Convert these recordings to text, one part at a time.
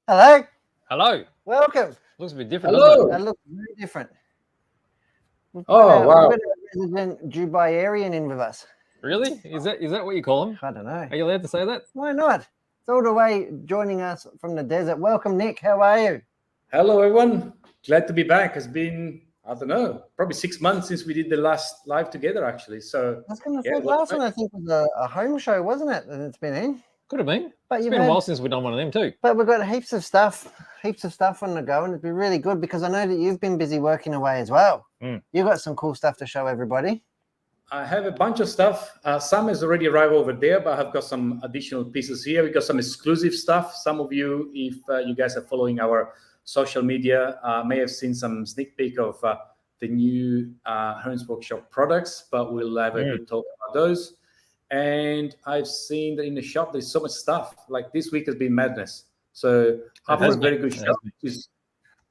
Hello. Hello. Welcome. Looks a bit different, Hello. doesn't it? That looks very different. Oh, wow. We've got a resident Dubaiarian in with us. Really? Is that what you call them? I don't know. Are you allowed to say that? Why not? It's all the way joining us from the desert. Welcome, Nick. How are you? Hello, everyone. Glad to be back. It's been, I don't know, probably 6 months since we did the last live together, actually. So I was going to Yeah, say, last one I think was a home show, wasn't it? That it's been in. Could have been. But It's you've been a had- while since we've done one of them too. But we've got heaps of stuff on the go, and it'd be really good because I know that you've been busy working away as well. You've got some cool stuff to show everybody. I have a bunch of stuff. Some has already arrived over there, but I've got some additional pieces here. We got some exclusive stuff. Some of you, if you guys are following our social media, may have seen some sneak peek of the new Hearns Workshop products, but we'll have a good talk about those. And I've seen that in the shop, there's so much stuff. Like this week has been madness. So after a very good shop, it's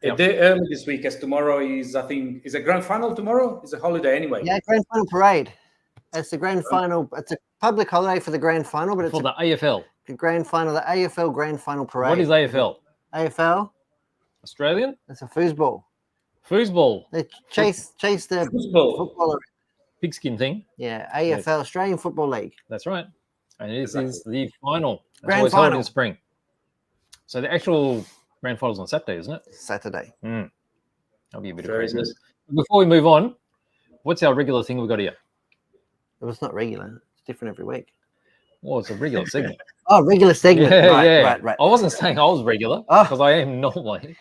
a day early this week, as tomorrow is, I think, is a grand final tomorrow? It's a holiday anyway. Yeah, grand final parade. It's the grand final. It's a public holiday for the grand final, but it's For the AFL. the grand final, the AFL grand final parade. What is AFL? AFL? Australian? It's a foosball. Foosball. They chase the Football. footballer. Pigskin thing. Yeah, AFL, Australian Football League. That's right. And this is the final. It's Grand always held final. in spring. So the actual grand final's on Saturday, isn't it? Saturday. That'll be a bit of Very craziness. Before we move on, what's our regular thing we've got here? It was not regular. It's different every week. Well, it's a regular segment. Oh, regular segment. Right. I wasn't saying I was regular Oh. because I am normally,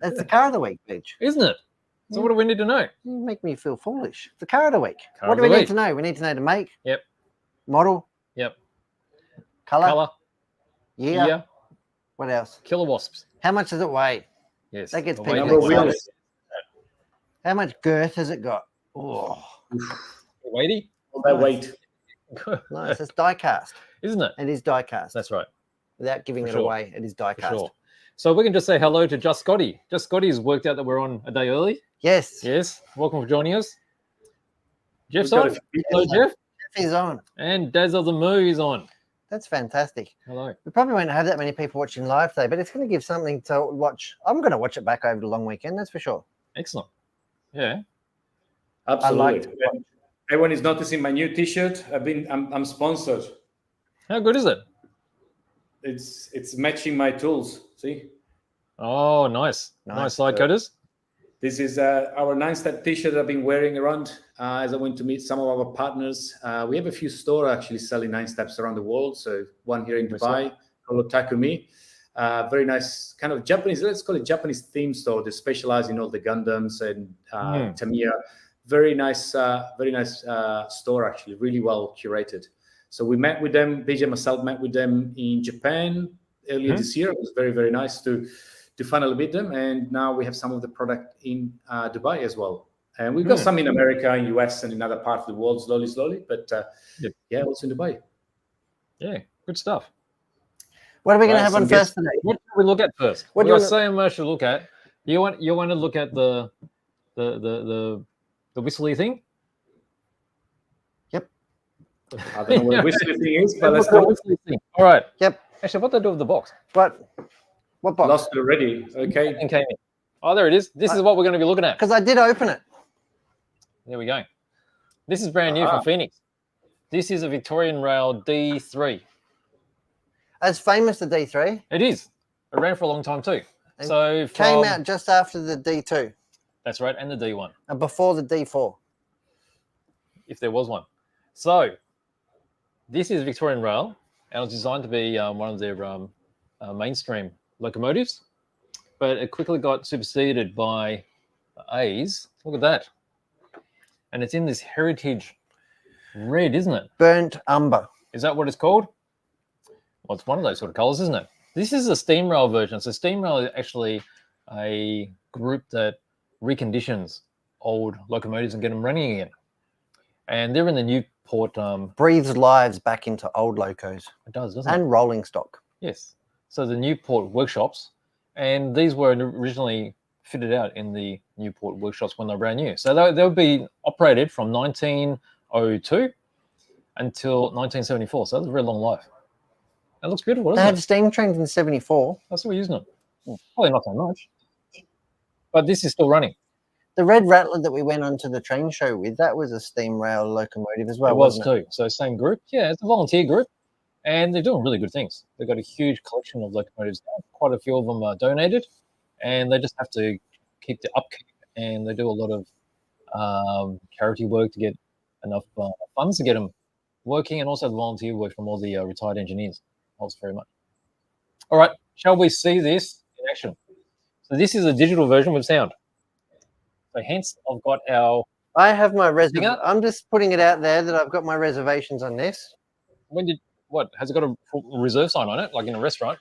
It's the car of the week, bitch. isn't it? So what do we need to know? You make me feel foolish. It's the car of the week. Car What of do we the need week. to know? We need to know the make. Yep. Model. Yep. Color. Colour, Year. year, What else? killer wasps. How much does it weigh? Yes. That gets the people weight Number of excited. wheels. How much girth has it got? Oh, Weighty, All that weight. nice. It's die cast. isn't it? It is die cast. That's right. Without giving For it sure. away, it is die For cast. sure. So we can just say hello to Just Scotty. Just Scotty's worked out that we're on a day early. Yes. Yes. Welcome for joining us. Jeff's We've got on. a few Hello, Jeff. He's on. And Daz of the Moo is on. That's fantastic. Hello. We probably won't have that many people watching live today, but it's going to give something to watch. I'm going to watch it back over the long weekend, that's for sure. Excellent. Yeah. Absolutely. Everyone is noticing my new T-shirt. I'm sponsored. How good is it? It's matching my tools. See, Oh, nice. Nice side cutters. this is our 9-step T-shirt I've been wearing around as I went to meet some of our partners. We have a few stores actually selling 9-steps around the world. So one here in Dubai called Takumi. Very nice, kind of Japanese. Let's call it Japanese theme store. They specialize in all the Gundams and Tamiya. Very nice store actually. Really well curated. So we met with them. BJ and myself met with them in Japan earlier this year. It was very, very nice to finally meet them. And now we have some of the product in Dubai as well. And we've got some in America, in US, and in other parts of the world, slowly. But yeah, also in Dubai. Yeah. Good stuff. What are we going to Right, have on some first today? What do we look at first? What We've do you got so much to look at. You want to look at the whistly thing? Yep. I don't know what whistling thing is, but let's Look at the go. whistly thing. All right. Yep. Actually, what do they do with the box? What box? Lost it already. Okay. Nothing came in. Oh, there it is. This is what we're going to be looking at. Because I did open it. There we go. This is brand new from Phoenix. This is a Victorian Rail D3. As famous the D3. It is. It ran for a long time too. And So Came out just after the D2 That's right, and the D1, and before the D4. if there was one. So this is Victorian Rail, and it was designed to be one of their mainstream locomotives, but it quickly got superseded by the A's. Look at that. And it's in this heritage red, isn't it? Burnt umber. Is that what it's called? Well, it's one of those sort of colors, isn't it? This is a steam rail version. So steam rail is actually a group that reconditions old locomotives and get them running again. And they're in the Newport. Breathes lives back into old locos. It does, doesn't it? And rolling stock. Yes. So the Newport workshops, and these were originally fitted out in the Newport workshops when they were brand new. So they would be operated from 1902 until 1974. So that was a very long life. That looks beautiful, They doesn't had it? steam trains in 74. That's what we're using them. Probably not so much. But this is still running. The Red Rattler that we went onto the train show with, that was a steam rail locomotive as well, It was wasn't it? too. So same group. Yeah, it's a volunteer group. And they're doing really good things. They've got a huge collection of locomotives now. Quite a few of them are donated. And they just have to keep the upkeep. And they do a lot of charity work to get enough funds to get them working, and also the volunteer work from all the retired engineers. Helps very much. All right, shall we see this in action? So this is a digital version with sound. So hence I've got our... I have my reservation. I'm just putting it out there that I've got my reservations on this. What? Has it got a reserve sign on it, like in a restaurant?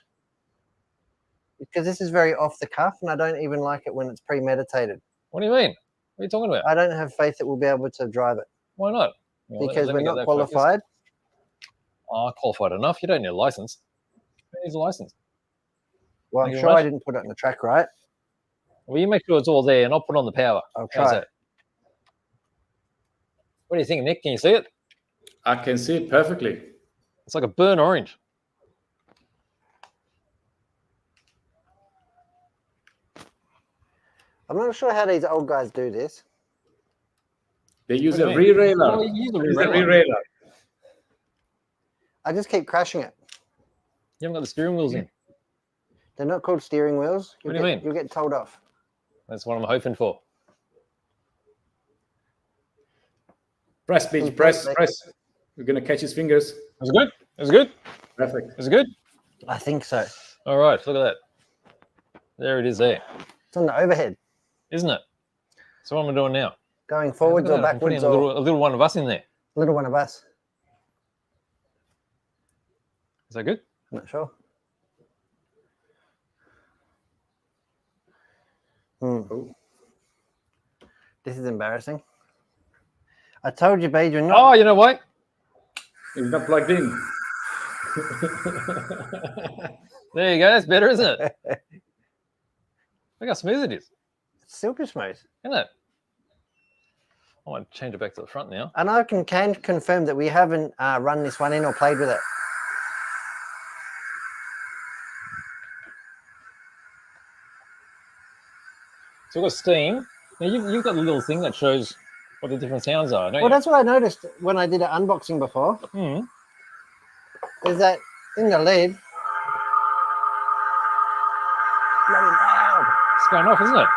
Because this is very off the cuff, and I don't even like it when it's premeditated. What do you mean? What are you talking about? I don't have faith that we'll be able to drive it. Why not? Because we're not qualified. Qualified enough. You don't need a license. Who needs a license? Well, I'm sure I didn't put it on the track right. Well, you make sure it's all there, and I'll put on the power. I'll try. What do you think, Nick? Can you see it? I can see it perfectly. It's like a burnt orange. I'm not sure how these old guys do this. They use a re-railer. Oh, Use a re-railer. I just keep crashing it. You haven't got the steering wheels in. They're not called steering wheels. What do you mean? You'll get told off. That's what I'm hoping for. Press, bitch, press. We're going to catch his fingers. Is it good? Is it good? Perfect. Is it good? I think so. All right, look at that. There it is there. It's on the overhead. Isn't it? So what am I doing now? Going forwards or backwards a little one of us in there. Little one of us. Is that good? I'm not sure. This is embarrassing. I told you, babe, you're not. Oh, you know what? It's not plugged in. There you go. That's better, isn't it? Look how smooth it is. It's silky smooth. Isn't it? I want to change it back to the front now. And I can confirm that we haven't run this one in or played with it. So we've got steam. Now you've got a little thing that shows what the different sounds are, don't you? Well, that's what I noticed when I did an unboxing before. Is that in the lid? Bloody loud. It's going off, isn't it?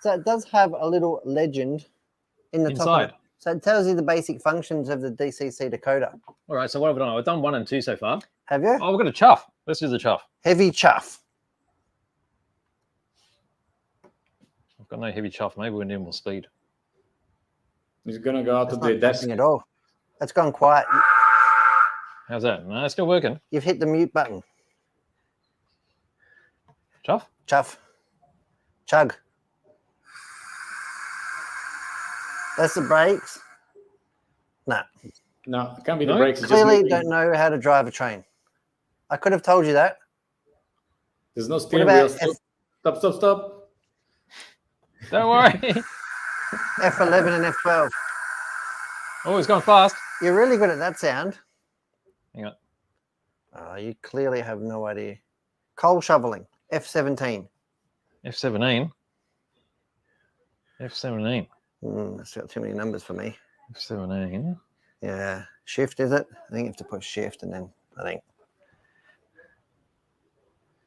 So it does have a little legend in the top of it. So it tells you the basic functions of the DCC decoder. All right, so what have I done? I've done 1 and 2 so far. Have you? Oh, we've got a chuff. Let's do the chuff. Heavy chuff. I've got no heavy chuff. Maybe we need more speed. He's going to go out to the desk. At all. It's gone quiet. How's that? No, it's still working. You've hit the mute button. Chuff? Chuff. Chug. That's the brakes. No. No, it can't be the brakes. Clearly don't know how to drive a train. I could have told you that. There's no steering wheel. Stop. Don't worry. F11 and F12. Oh, it's going fast. You're really good at that sound. Hang on. Oh, you clearly have no idea. Coal shoveling. F17. F17. F17. That's got too many numbers for me. F17. Yeah. Shift, is it? I think you have to push shift and then I think.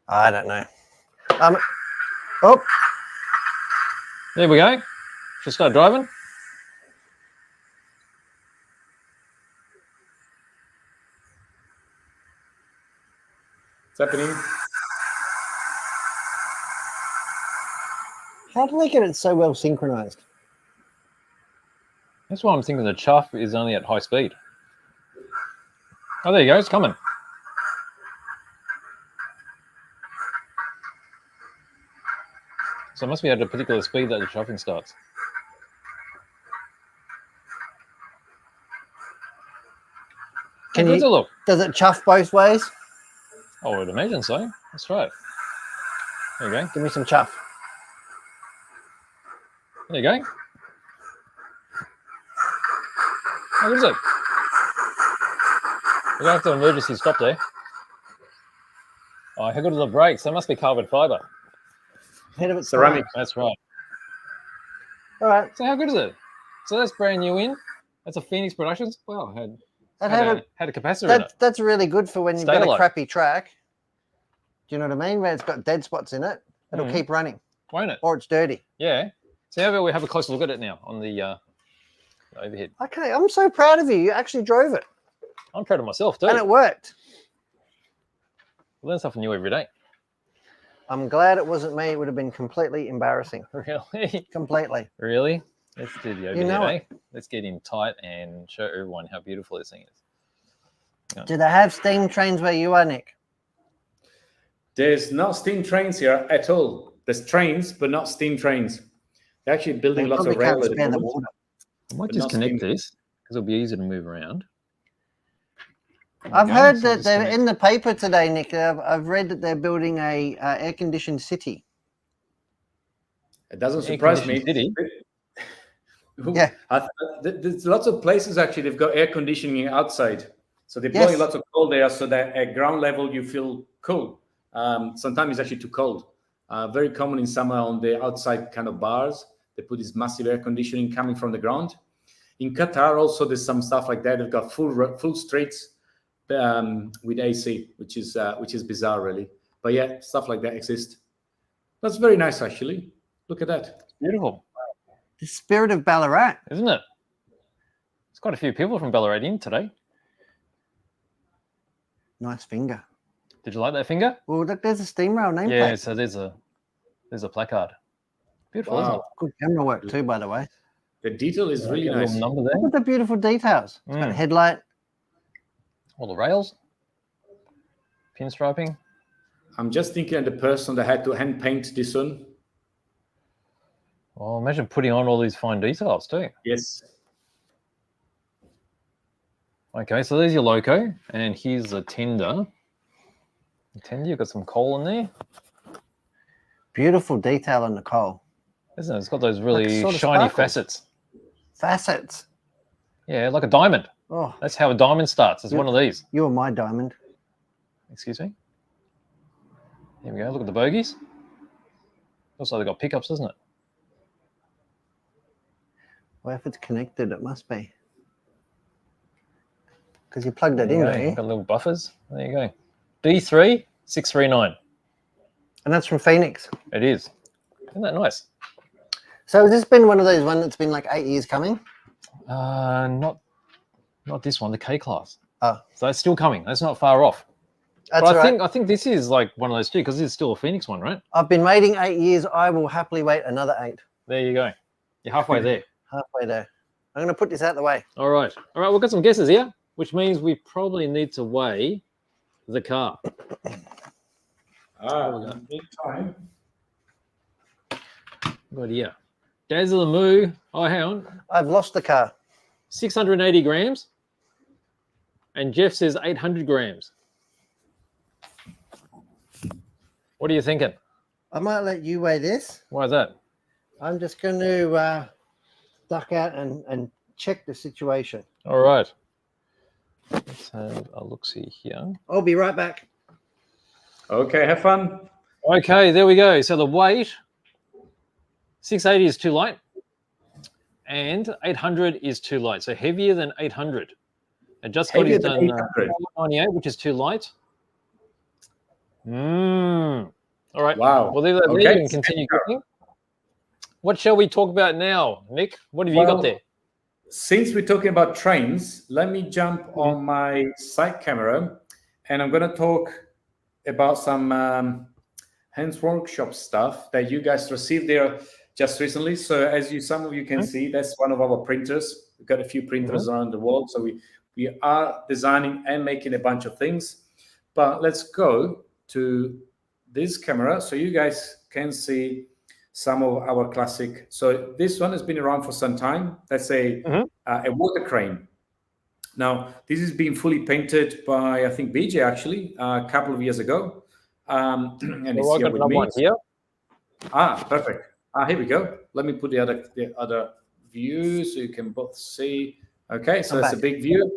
I don't know. Oh. There we go. Should start driving. What's happening? How do they get it so well synchronized? That's why I'm thinking the chuff is only at high speed. Oh, there you go. It's coming. So it must be at a particular speed that the chuffing starts. Can you look? Does it chuff both ways? I would imagine so. Let's try it. There you go. Give me some chuff. There you go. Oh, what is it? We're going to have to emergency stop there. Oh, how good are the brakes? They must be carbon fiber. Head of it's Ceramic. That's right. All right. So how good is it? So that's brand new in. That's a Phoenix Productions. Wow, had a capacitor in it. That's really good for when you've got a Stay-alive. crappy track. Do you know what I mean? Where it's got dead spots in it, it'll keep running. Won't it? Or it's dirty. Yeah. So how about we have a closer look at it now on the overhead? Okay, I'm so proud of you. You actually drove it. I'm proud of myself too. And it worked. I learn something new every day. I'm glad it wasn't me. It would have been completely embarrassing. Really? Completely. Really? Let's do the overhead. You know eh? Let's get in tight and show everyone how beautiful this thing is. Do they have steam trains where you are, Nick? There's no steam trains here at all. There's trains, but not steam trains. They're actually building lots of rail. I might just connect this because it'll be easier to move around. I've heard that they're in the paper today, Nick. I've read that they're building a air-conditioned city. It doesn't surprise me. City. Yeah, there's lots of places actually. They've got air conditioning outside, so they're blowing lots of cold air, so that at ground level you feel cool. Sometimes it's actually too cold. Very common in summer on the outside kind of bars. They put this massive air conditioning coming from the ground. In Qatar also there's some stuff like that. They've got full streets with AC, which is bizarre really. But yeah, stuff like that exists. That's very nice actually. Look at that. It's beautiful. The spirit of Ballarat, isn't it? There's quite a few people from Ballarat in today. Nice finger. Did you like that finger? Well, look, there's a steam rail nameplate. Yeah, so there's a placard. Beautiful, isn't it? Good camera work too, by the way. The detail is really nice. Number there. Look at the beautiful details. It's got a headlight. All the rails. Pinstriping. I'm just thinking of the person that had to hand paint this one. Oh, imagine putting on all these fine details too. Yes. Okay, so there's your loco, and here's the tender. The tender, you've got some coal in there. Beautiful detail on the coal. Isn't it? It's got those really sort of shiny sparkles. facets. Facets. Yeah, like a diamond. Oh, That's how a diamond starts. It's one of these. you're my diamond. Excuse me. Here we go. Look at the bogies. Also, they've got pickups, isn't it? Well, if it's connected, it must be. Because you plugged it in, Got little buffers. There you go. D3639. And that's from Phoenix. It is. Isn't that nice? So has this been one of those ones that's been like 8 years coming? Not this one, the K class. Oh. So it's still coming. That's not far off. That's but right. I think this is like one of those two because this is still a Phoenix one, right? I've been waiting 8 years. I will happily wait another 8. There you go. You're halfway there. Halfway there. I'm going to put this out of the way. All right. We've got some guesses here, which means we probably need to weigh the car. Big time. Good here. Dazzle the Moo. Oh, hang on. I've lost the car. 680 grams. And Jeff says 800 grams. What are you thinking? I might let you weigh this. Why is that? I'm just going to duck out and check the situation. All right. Let's have a look-see here. I'll be right back. Okay, have fun. Okay, there we go. So the weight, 680 is too light, and 800 is too light. So heavier than 800. And just got done 98, which is too light. All right. Wow. We'll leave that there and continue cooking. What shall we talk about now, Nick? What have you got there? Since we're talking about trains, let me jump on my side camera, and I'm going to talk about some Hearns workshop stuff that you guys received there just recently. So as some of you can see, that's one of our printers. We've got a few printers around the world. So we are designing and making a bunch of things. But let's go to this camera so you guys can see some of our classic. So this one has been around for some time. That's a water crane. Now, this is being fully painted by, I think, BJ, actually, a couple of years ago. And it's here with me. Here. Perfect. Here we go. Let me put the other view so you can both see. Okay, so that's a big view.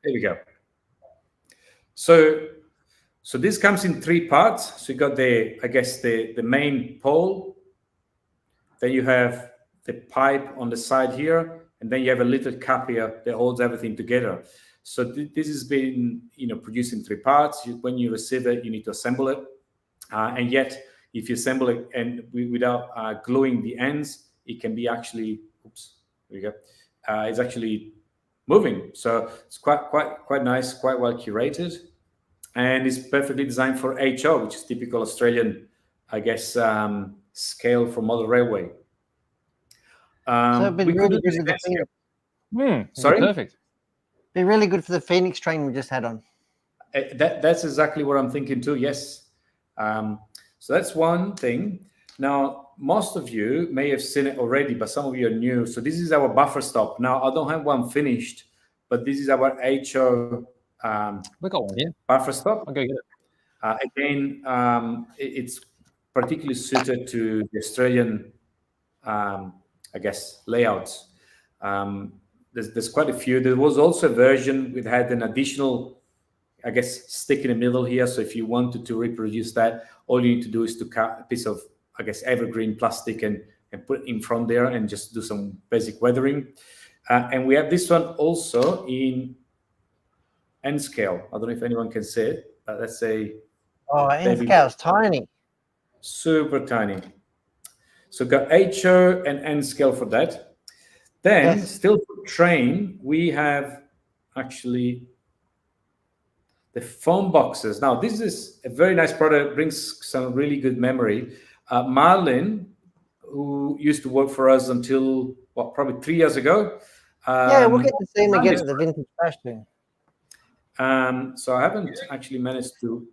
There we go. So So this comes in 3 parts. So you got the main pole, then you have the pipe on the side here, and then you have a little cap here that holds everything together. So this has been, produced in 3 parts. When you receive it, you need to assemble it, and yet if you assemble it and without gluing the ends, it can be actually. Oops, there you go. It's actually moving. So it's quite nice, quite well curated, and it's perfectly designed for HO, which is typical Australian, I guess, scale for model railway. So it'd be really good for the Phoenix. Sorry? Perfect. Be really good for the Phoenix train we just had on. That's exactly what I'm thinking too. Yes. So that's one thing. Now, most of you may have seen it already, but some of you are new. So this is our buffer stop. Now, I don't have one finished, but this is our HO We got one here. buffer stop. I'll go get it. Again, it's particularly suited to the Australian, I guess, layouts. There's quite a few. There was also a version which had an additional, I guess, stick in the middle here. So if you wanted to reproduce that, all you need to do is to cut a piece of, I guess, evergreen plastic and put it in front there and just do some basic weathering. And we have this one also in N scale. I don't know if anyone can see it, but let's say. Oh, N scale's tiny. Super tiny. So got HO and N scale for that. Then still for train, we have actually the foam boxes. Now, this is a very nice product, brings some really good memory. Marlin, who used to work for us until, probably 3 years ago. Yeah, we'll get to see him again at the Vintage Bash thing. So I haven't actually managed to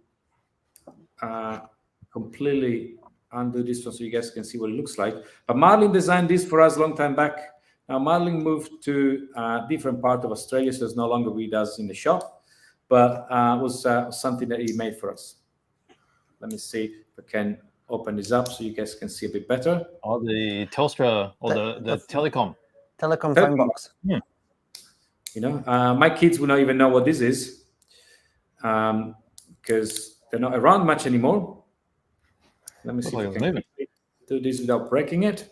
completely undo this one so you guys can see what it looks like. But Marlin designed this for us a long time back. Now, Marlin moved to a different part of Australia, so it's no longer with us in the shop, but it was something that he made for us. Let me see if I can open this up so you guys can see a bit better. Oh, the Telstra or the Telecom. Telecom phone box. Yeah. My kids will not even know what this is because they're not around much anymore. Let me see if I can do this without breaking it.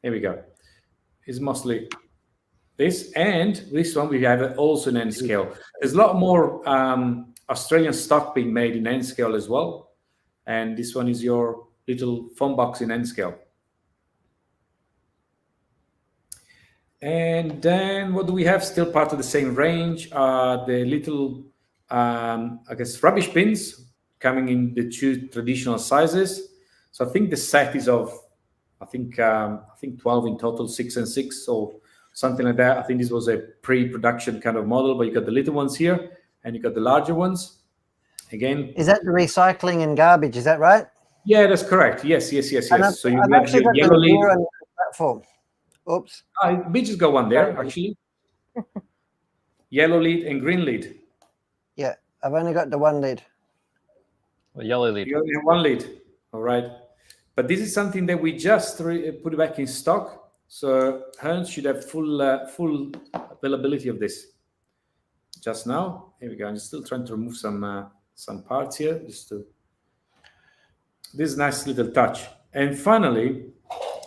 Here we go. It's mostly this, and this one we have also in N scale. There's a lot more Australian stock being made in N scale as well, and this one is your little phone box in N scale. And then what do we have? Still part of the same range. The little, I guess, rubbish bins coming in the 2 traditional sizes. So I think the set is of, I think 12 in total, 6 and 6 or something like that. I think this was a pre-production kind of model, but you got the little ones here and you got the larger ones. Again, is that the recycling and garbage? Is that right? Yeah, that's correct. Yes. So you I've actually got yellow lead on the platform. Oops. We just got one there actually. Yellow lead and green lead. Yeah, I've only got the one lead. The yellow lead. You only have one lead. All right. But this is something that we just put it back in stock. So Hearns should have full availability of this. Just now, here we go. I'm still trying to remove some parts here. This nice little touch. And finally,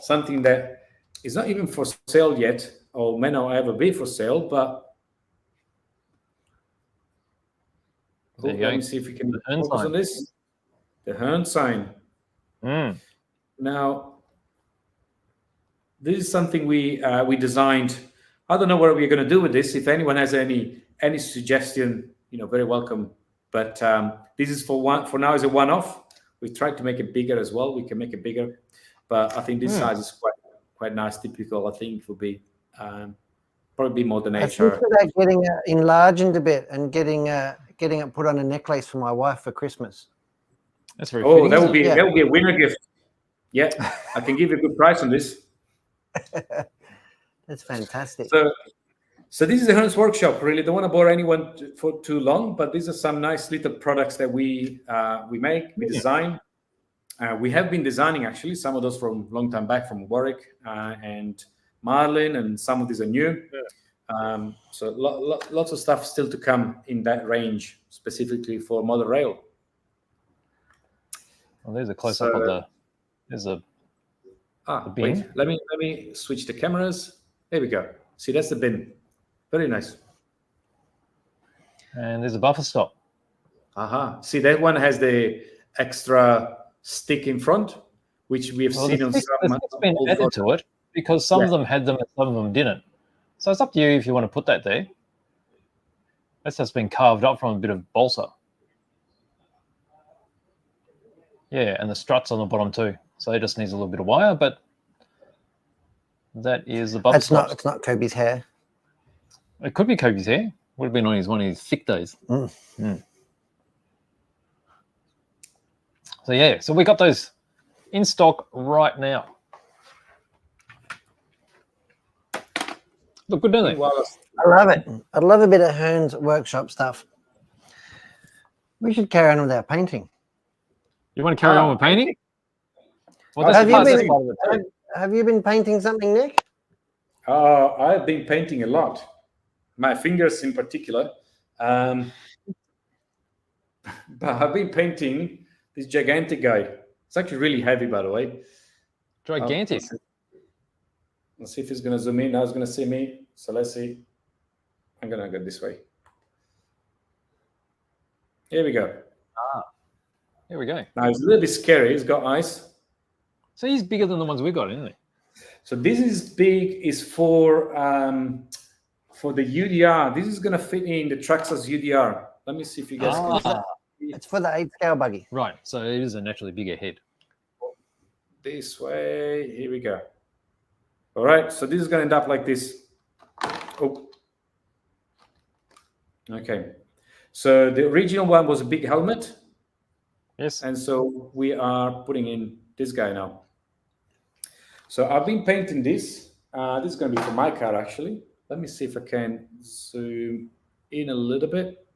something that is not even for sale yet, or may not ever be for sale, but let me see if we can focus on this. The Hearns sign. Now, this is something we designed. I don't know what we're going to do with this. If anyone has any suggestion, very welcome. But this is for now is a one-off. We tried to make it bigger as well. We can make it bigger, but I think this size is quite nice. Typical. I think it will be probably more than I HR. think about getting it enlarged a bit and getting it put on a necklace for my wife for Christmas. That's very. Oh, that would be a winner gift. Yeah, I can give you a good price on this. That's fantastic. So this is the Hearns workshop. Really, don't want to bore anyone for too long, but these are some nice little products that we make, we design. We have been designing actually some of those from long time back from Warwick and Marlin, and some of these are new. So lots of stuff still to come in that range, specifically for model rail. Well, there's a close up of the. There's a. bin. Wait. Let me switch the cameras. There we go. See, that's the bin. Very nice. And there's a buffer stop. See, that one has the extra stick in front, which we have seen on some. It's been added to it because some of them had them and some of them didn't. So it's up to you if you want to put that there. That's just been carved up from a bit of balsa. Yeah, and the struts on the bottom too. So it just needs a little bit of wire, but that is the buffer stop. It's not Kobe's hair. It could be Kobe's hair. Would have been on one of his thick days. So yeah, so we got those in stock right now. Look good, don't they? I love it. I love a bit of Hearns workshop stuff. We should carry on with our painting. You want to carry on with painting? Well, have you been painting something, Nick? I've been painting a lot. My fingers in particular. But I've been painting this gigantic guy. It's actually really heavy, by the way. Gigantic. Let's see if he's going to zoom in. Now he's going to see me. So let's see. I'm going to go this way. Here we go. Here we go. Now, it's a little bit scary. He's got eyes. So he's bigger than the ones we got, isn't he? So this is big. Is for the UDR. This is going to fit in the Traxxas UDR. Let me see if you guys can. It's for the 8-scale buggy. Right. So it is a naturally bigger head. This way. Here we go. All right. So this is going to end up like this. Oh. Okay. So the original one was a big helmet. Yes. And so we are putting in this guy now. So I've been painting this. This is going to be for my car, actually. Let me see if I can zoom in a little bit.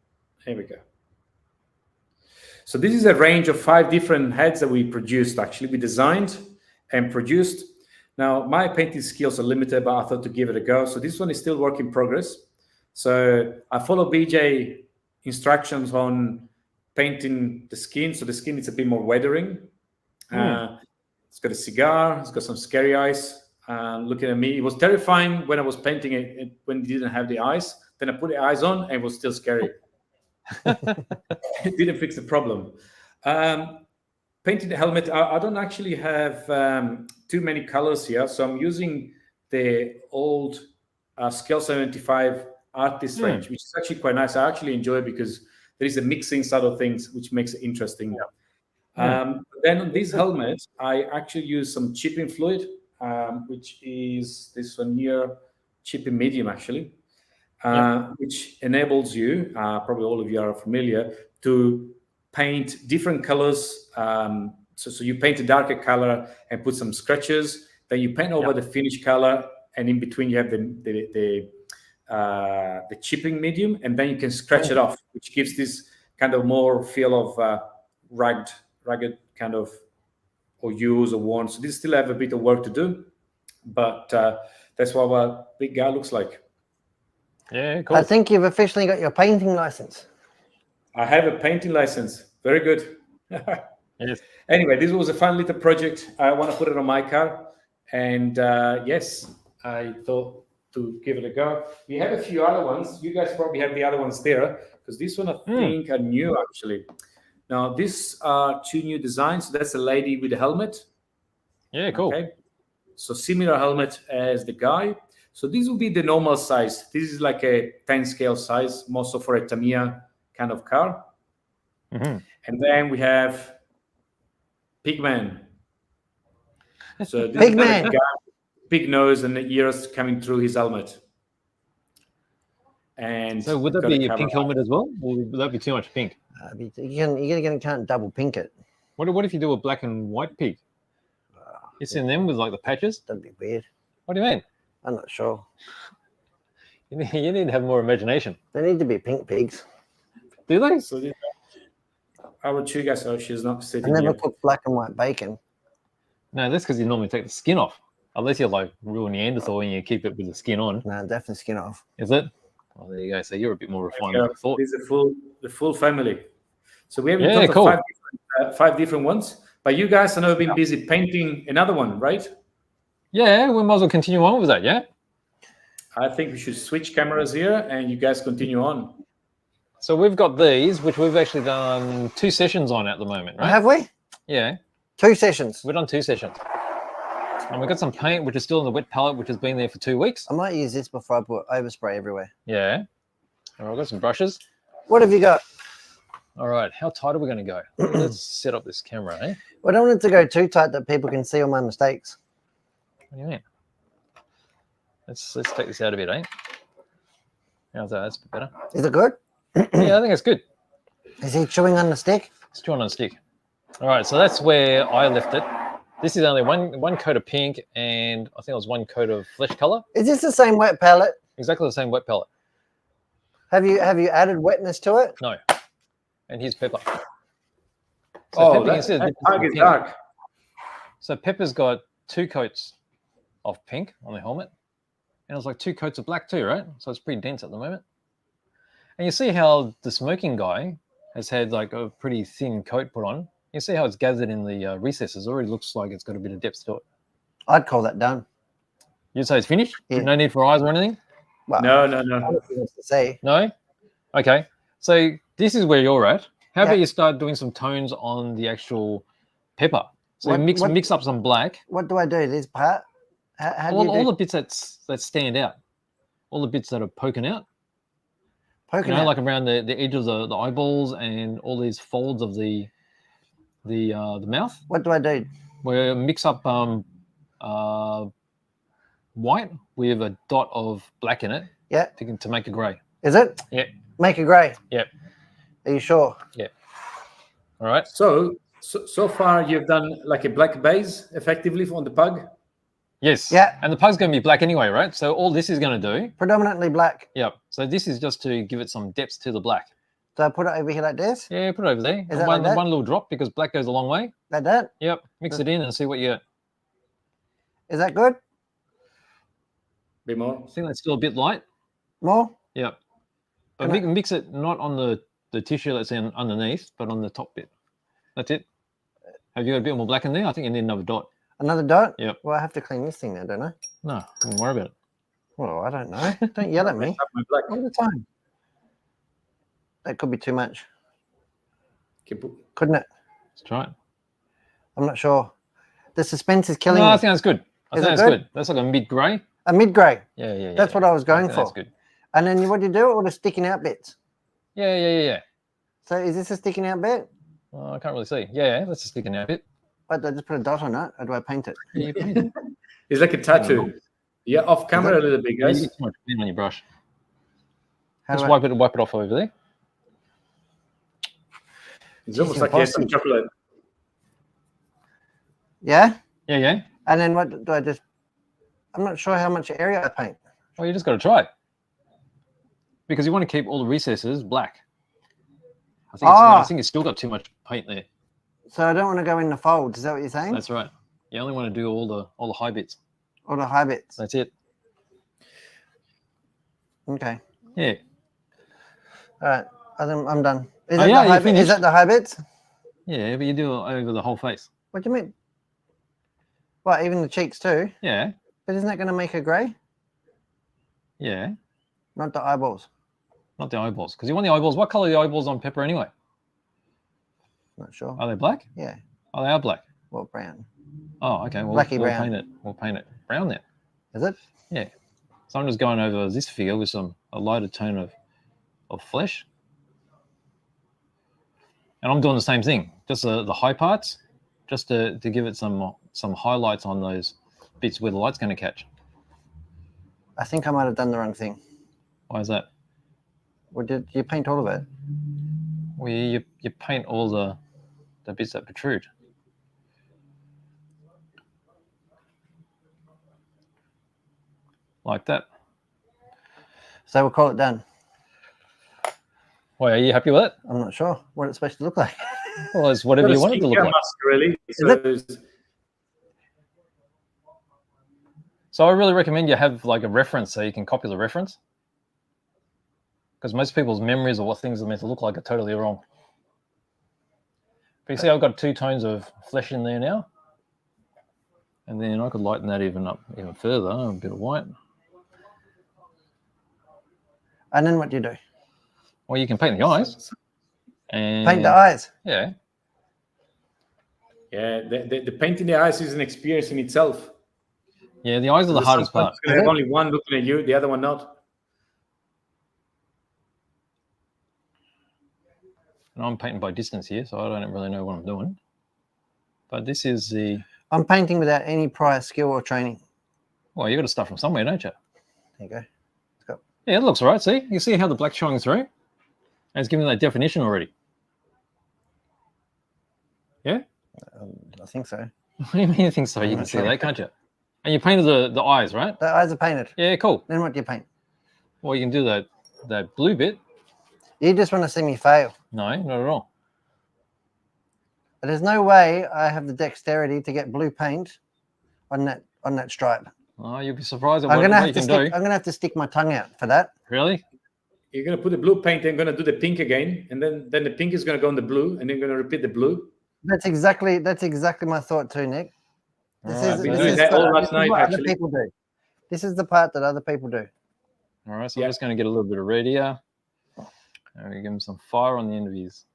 Here we go. So this is a range of 5 different heads that we produced, actually. We designed and produced. Now, my painting skills are limited, but I thought to give it a go. So this one is still work in progress. So I follow BJ instructions on painting the skin. So the skin is a bit more weathering. It's got a cigar. It's got some scary eyes. Looking at me, it was terrifying when I was painting it when it didn't have the eyes. Then I put the eyes on and it was still scary. It didn't fix the problem. Painting the helmet, I don't actually have too many colors here. So I'm using the old Scale 75 artist range, which is actually quite nice. I actually enjoy it because there is a mixing side of things, which makes it interesting. Then on this helmet, I actually use some chipping fluid, which is this one here, chipping medium, actually, which enables you, probably all of you are familiar, to paint different colors. So you paint a darker color and put some scratches. Then you paint over the finished color, and in between you have the chipping medium, and then you can scratch it off, which gives this kind of more feel of rugged kind of, or used or worn. So this still have a bit of work to do, but that's what our big guy looks like. Yeah, cool. I think you've officially got your painting license. I have a painting license. Very good. Yes. Anyway, this was a fun little project. I want to put it on my car, and yes, I thought to give it a go. We have a few other ones. You guys probably have the other ones there, because this one I think are new, actually. Now, these are 2 new designs. So that's a lady with a helmet. Yeah, cool. Okay. So similar helmet as the guy. So this will be the normal size. This is like a 10 scale size, more so for a Tamiya kind of car. And then we have Pigman. So this is a guy, big nose and the ears coming through his helmet. And so would that be a pink helmet as well, or would that be too much pink? You can't double pink it. What if you do a black and white pig? It's in them with like the patches. That'd be weird. What do you mean? I'm not sure. You need to have more imagination. They need to be pink pigs. Do they? So our Chuga, so she's not sitting I never here. cook black and white bacon. No, that's because you normally take the skin off. Unless you're like real Neanderthal and you keep it with the skin on. No, definitely skin off. Is it? Oh, there you go. So you're a bit more refined than I thought. This is the full family. So we have in Yeah, total cool. 5 different ones. But you guys have been busy painting another one, right? Yeah, we might as well continue on with that, yeah? I think we should switch cameras here and you guys continue on. So we've got these, which we've actually done 2 sessions on at the moment, right? Have we? Yeah, 2 sessions. we've done 2 sessions. And we've got some paint, which is still in the wet palette, which has been there for 2 weeks. I might use this before I put overspray everywhere. Yeah. All right, I've got some brushes. What have you got? All right, how tight are we going to go? Let's set up this camera, eh? Well, I don't want it to go too tight that people can see all my mistakes. What do you mean? Let's take this out a bit, eh? How's that? That's a bit better. Is it good? Yeah, I think it's good. Is he chewing on the stick? It's chewing on a stick. All right, so that's where I left it. This is only one coat of pink, and I think it was 1 coat of flesh color. Is this the same wet palette? Exactly the same wet palette. Have you added wetness to it? No. And here's pepper. So Oh, pepper, you can see the that difference tag in is pink. dark. So pepper's got 2 coats of pink on the helmet, and it's like 2 coats of black too, right? So it's pretty dense at the moment. And you see how the smoking guy has had like a pretty thin coat put on. You see how it's gathered in the recesses. It already looks like it's got a bit of depth to it. I'd call that done. You'd say it's finished? Yeah. No need for eyes or anything? Well, No. honestly, wants to say. No? Okay. So this is where you're at. How Yeah. about you start doing some tones on the actual pepper? So What- you what- mix up some black. What do I do? This part? How do you do? All the bits that stand out. All the bits that are poking out. Poking You know, out. like around the edge of the eyeballs and all these folds of the mouth. What do I do? Where mix up white with a dot of black in it. Yeah. To make a grey. Is it? Yeah. Make it grey. Yep. Are you sure? All right. So far you've done like a black base effectively on the pug. Yes. Yeah. And the pug's going to be black anyway, right? So all this is going to do. Predominantly black. Yep. So this is just to give it some depth to the black. Do I put it over here like this? Yeah, put it over there. Is And that one like that? one little drop because black goes a long way. Like that? Yep. Mix it in and see what you get. Is that good? Bit more. I think that's still a bit light. More? Yep. But Can I- mix it not on the tissue that's in underneath, but on the top bit. That's it. Have you got a bit more black in there? I think you need another dot. Another dot? Yep. Well, I have to clean this thing now, don't I? No, don't worry about it. Well, I don't know. Don't yell at me Have my black. all the time. That could be too much, Keep it- couldn't it? Let's try it. I'm not sure. The suspense is killing No, me. I think that's good. I Is think it that's good? good. That's like a mid-grey. A mid-grey. Yeah. That's what I was going think for. That's good. And then what do you do? All the sticking out bits. Yeah. So is this a sticking out bit? Oh, I can't really see. Yeah, that's a sticking out bit. But do I just put a dot on it, or do I paint it? Yeah, you paint it. It's like a tattoo. Yeah, off camera a little bit, You guys. get too much paint on your brush. How Just do I- wipe it off over there. It's almost like you have some chocolate. Yeah? Yeah. And then what do I just... I'm not sure how much area I paint. Well, you just got to try it. Because you want to keep all the recesses black. I think it's still got too much paint there. So I don't want to go in the folds. Is that what you're saying? That's right. You only want to do all the high bits. All the high bits. That's it. Okay. Yeah. All right. I'm done. Is Oh, that yeah, the high you bit? Is that the high bits? Yeah, but you do it over the whole face. What do you mean? What, even the cheeks too? Yeah. But isn't that going to make it grey? Yeah. Not the eyeballs. Not the eyeballs. Because you want the eyeballs. What color are the eyeballs on pepper anyway? Not sure. Are they black? Yeah. Oh, they are black. Well, brown. Oh, okay. Well, Blacky we'll brown. paint it. We'll paint it brown then. Is it? Yeah. So I'm just going over this figure with a lighter tone of flesh. And I'm doing the same thing, just the high parts, just to give it some highlights on those bits where the light's going to catch. I think I might have done the wrong thing. Why is that? Or did you paint all of it? Well, you paint all the bits that protrude. Like that. So we'll call it done. Why, are you happy with it? I'm not sure what it's supposed to look like. Well, it's whatever you want it to look Skincare like. mask, really. So I really recommend you have like a reference so you can copy the reference. Because most people's memories of what things are meant to look like are totally wrong. But you see, I've got 2 tones of flesh in there now. And then I could lighten that even further, a bit of white. And then what do you do? Well, you can paint the eyes. And Paint the eyes. Yeah. Yeah, the painting the eyes is an experience in itself. Yeah, the eyes are the hardest part. You have only one looking at you, the other one not. And I'm painting by distance here, so I don't really know what I'm doing. But this is the... I'm painting without any prior skill or training. Well, you got to start from somewhere, don't you? There you go. Let's go. Yeah, it looks all right. See? You see how the black's showing through? And it's giving that definition already. Yeah? I think so. What do you mean you think so? You can see that, can't you? And you painted the eyes, right? The eyes are painted. Yeah, cool. Then what do you paint? Well, you can do that blue bit. You just want to see me fail. No, not at all. There's no way I have the dexterity to get blue paint on that stripe. Oh, you'll be surprised at I'm what gonna you can do. I'm gonna have to stick my tongue out for that. Really? You're gonna put the blue paint and gonna do the pink again, and then the pink is gonna go on the blue, and then you're gonna repeat the blue. That's exactly my thought too, Nick. This is what other people do. This is the part that other people do. All right, so I'm just going to get a little bit of red here. And we give him some fire on the end of his,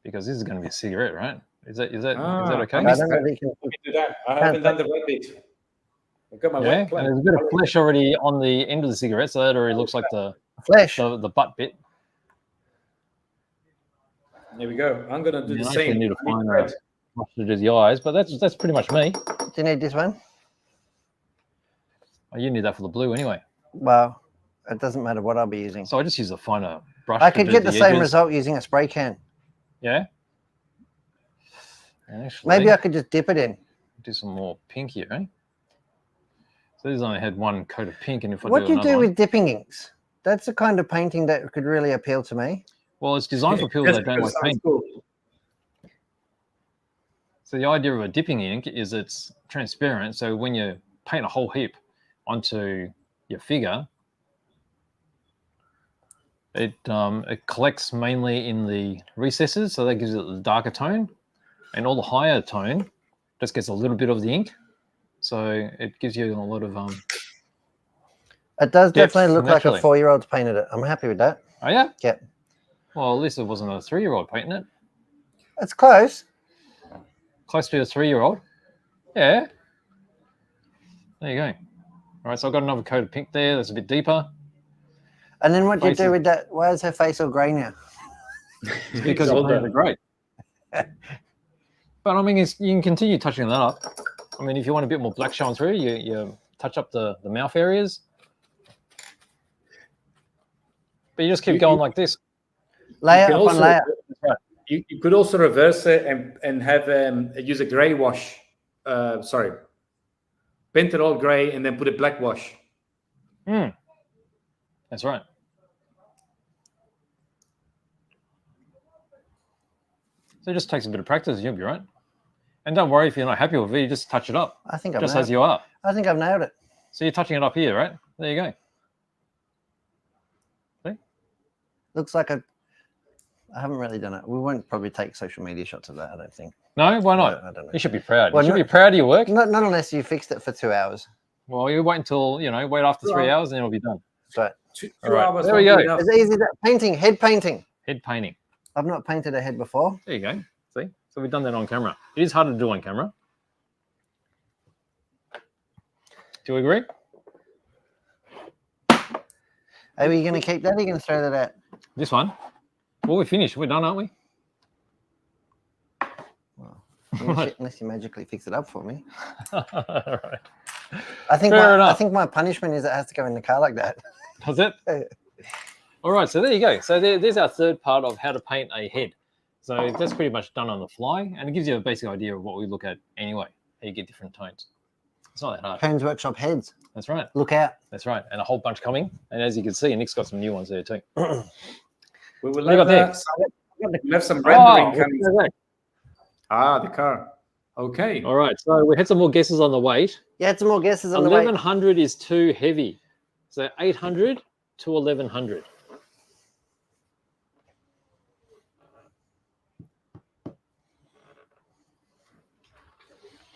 because this is going to be a cigarette, right? Is that okay? I don't know if you can do that. I haven't done the red bit. I've got my and there's a bit of flesh already on the end of the cigarette, so that already looks like the flesh, the butt bit. There we go. I'm gonna do the I same. need to find much to do the eyes, but that's pretty much me. Do you need this one? Oh, you need that for the blue anyway. Well, it doesn't matter what I'll be using. So I just use a finer brush. I could get the same result using a spray can. Yeah. And actually, maybe I could just dip it in. Do some more pink here, eh? So this only had one coat of pink, and if I what do you do one, with dipping inks? That's the kind of painting that could really appeal to me. Well, it's designed for people that don't like paint. Cool. So the idea of a dipping ink is it's transparent. So when you paint a whole heap onto your figure, it collects mainly in the recesses. So that gives it the darker tone, and all the higher tone just gets a little bit of the ink. So it gives you a lot of It does definitely look like a 4-year-old's painted it. I'm happy with that. Oh yeah. Yep. Well, at least it wasn't a 3-year-old painting it. It's close. Close to a 3-year-old. Yeah. There you go. All right, so I've got another coat of pink there. That's a bit deeper. And then what do you do with that? Why is her face all grey now? It's because it's painted grey. But I mean, you can continue touching that up. I mean, if you want a bit more black showing through, you touch up the mouth areas. But you just keep going like this. Layer upon layer. You could also reverse it and have use a grey wash. Paint it all grey and then put a black wash. That's right. So it just takes a bit of practice, you'll be right. And don't worry if you're not happy with it, you just touch it up. I think I've just nailed as you are. I think I've nailed it. So you're touching it up here, right? There you go. See? Looks like I haven't really done it. We won't probably take social media shots of that, I don't think. No, why not? I don't know. You should be proud. Well, you should be proud of your work. Not unless you fixed it for 2 hours. Well, you wait until, wait after 3 hours and it'll be done. So, 2 right. hours. There we go. It's easy. Painting, head painting. Head painting. I've not painted a head before. There you go. See? So we've done that on camera. It is harder to do on camera. Do you agree? Are you going to keep that or are you going to throw that out? This one? Well, we're finished. We're done, aren't we? Well, unless you magically fix it up for me. All right. I think my punishment is it has to go in the car like that. Does it? All right, so there you go. So there's our third part of how to paint a head. So that's pretty much done on the fly, and it gives you a basic idea of what we look at anyway, how you get different tones. It's not that hard. Hearns Workshop heads. That's right. Look out. That's right. And a whole bunch coming. And as you can see, Nick's got some new ones there too. We will have some rendering coming. The car. Okay. All right. So we had some more guesses on the weight. You had some more guesses on the weight. 1100 is too heavy. So 800 to 1100.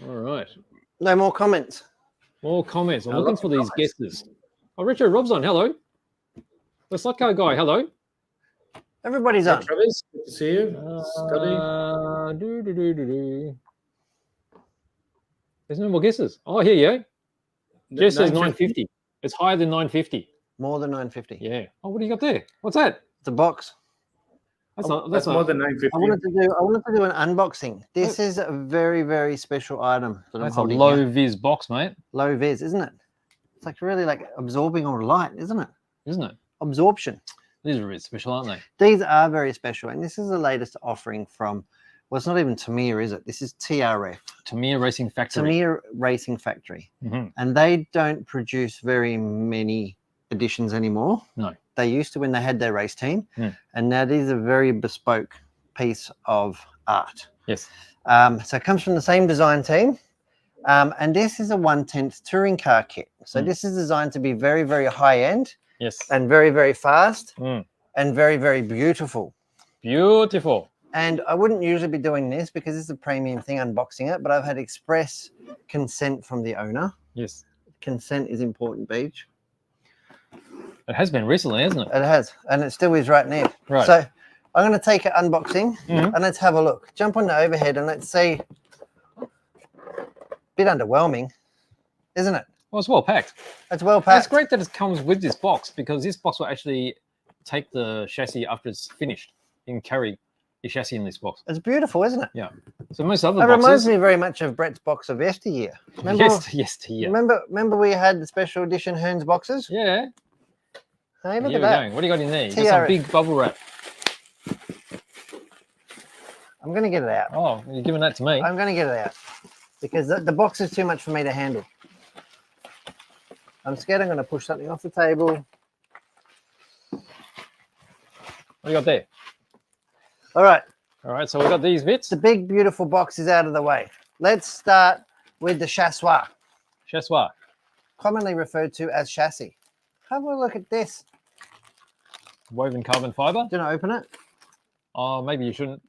All right. No more comments. More comments. I'm I looking love for these comments. guesses. Oh, Richard Rob's on. Hello. The Slotco guy. Hello. Everybody's Hey, on. Travis, good to see you. Scotty. There's no more guesses. Oh, here you go. Jess says 950. 950. It's higher than 950. More than 950. Yeah. Oh, what do you got there? What's that? It's a box. That's more than 950. I wanted to do an unboxing. This is a very, very special item that I'm That's a holding low here. vis box, mate. Low vis, isn't it? It's like really like absorbing all the light, isn't it? Isn't it? Absorption. These are a bit special, aren't they? These are very special, and this is the latest offering from. Well, it's not even Tamiya, is it? This is TRF. Tamiya Racing Factory. Tamiya Racing Factory. And they don't produce very many editions anymore. No. They used to when they had their race team. And now these are a very bespoke piece of art. Yes. So it comes from the same design team. And this is a 1/10 touring car kit. So this is designed to be very, very high end. Yes. And very, very fast. And very, very beautiful. Beautiful. And I wouldn't usually be doing this because it's a premium thing, unboxing it, but I've had express consent from the owner. Yes. Consent is important, Beach. It has been recently, hasn't it? It has, and it still is right now. Right. So I'm going to take it unboxing and let's have a look. Jump on the overhead and let's see. Bit underwhelming, isn't it? Well, it's well packed. It's well packed. It's great that it comes with this box because this box will actually take the chassis after it's finished. You can carry your chassis in this box. It's beautiful, isn't it? Yeah. So most other It boxes. reminds me very much of Brett's box of yesteryear. Remember, yesteryear. remember we had the special edition Hearns boxes? Yeah. Hey, look Here at we that. go. What do you got in there? You got TRF. some big bubble wrap. I'm going to get it out. Oh, you're giving that to me. I'm going to get it out because the box is too much for me to handle. I'm scared I'm going to push something off the table. What do you got there? All right. All right, so we've got these bits. The big, beautiful box is out of the way. Let's start with the chassoir, Chassoir. commonly referred to as chassis. Have a look at this. Woven carbon fiber. Do you want to open it? Oh, maybe you shouldn't.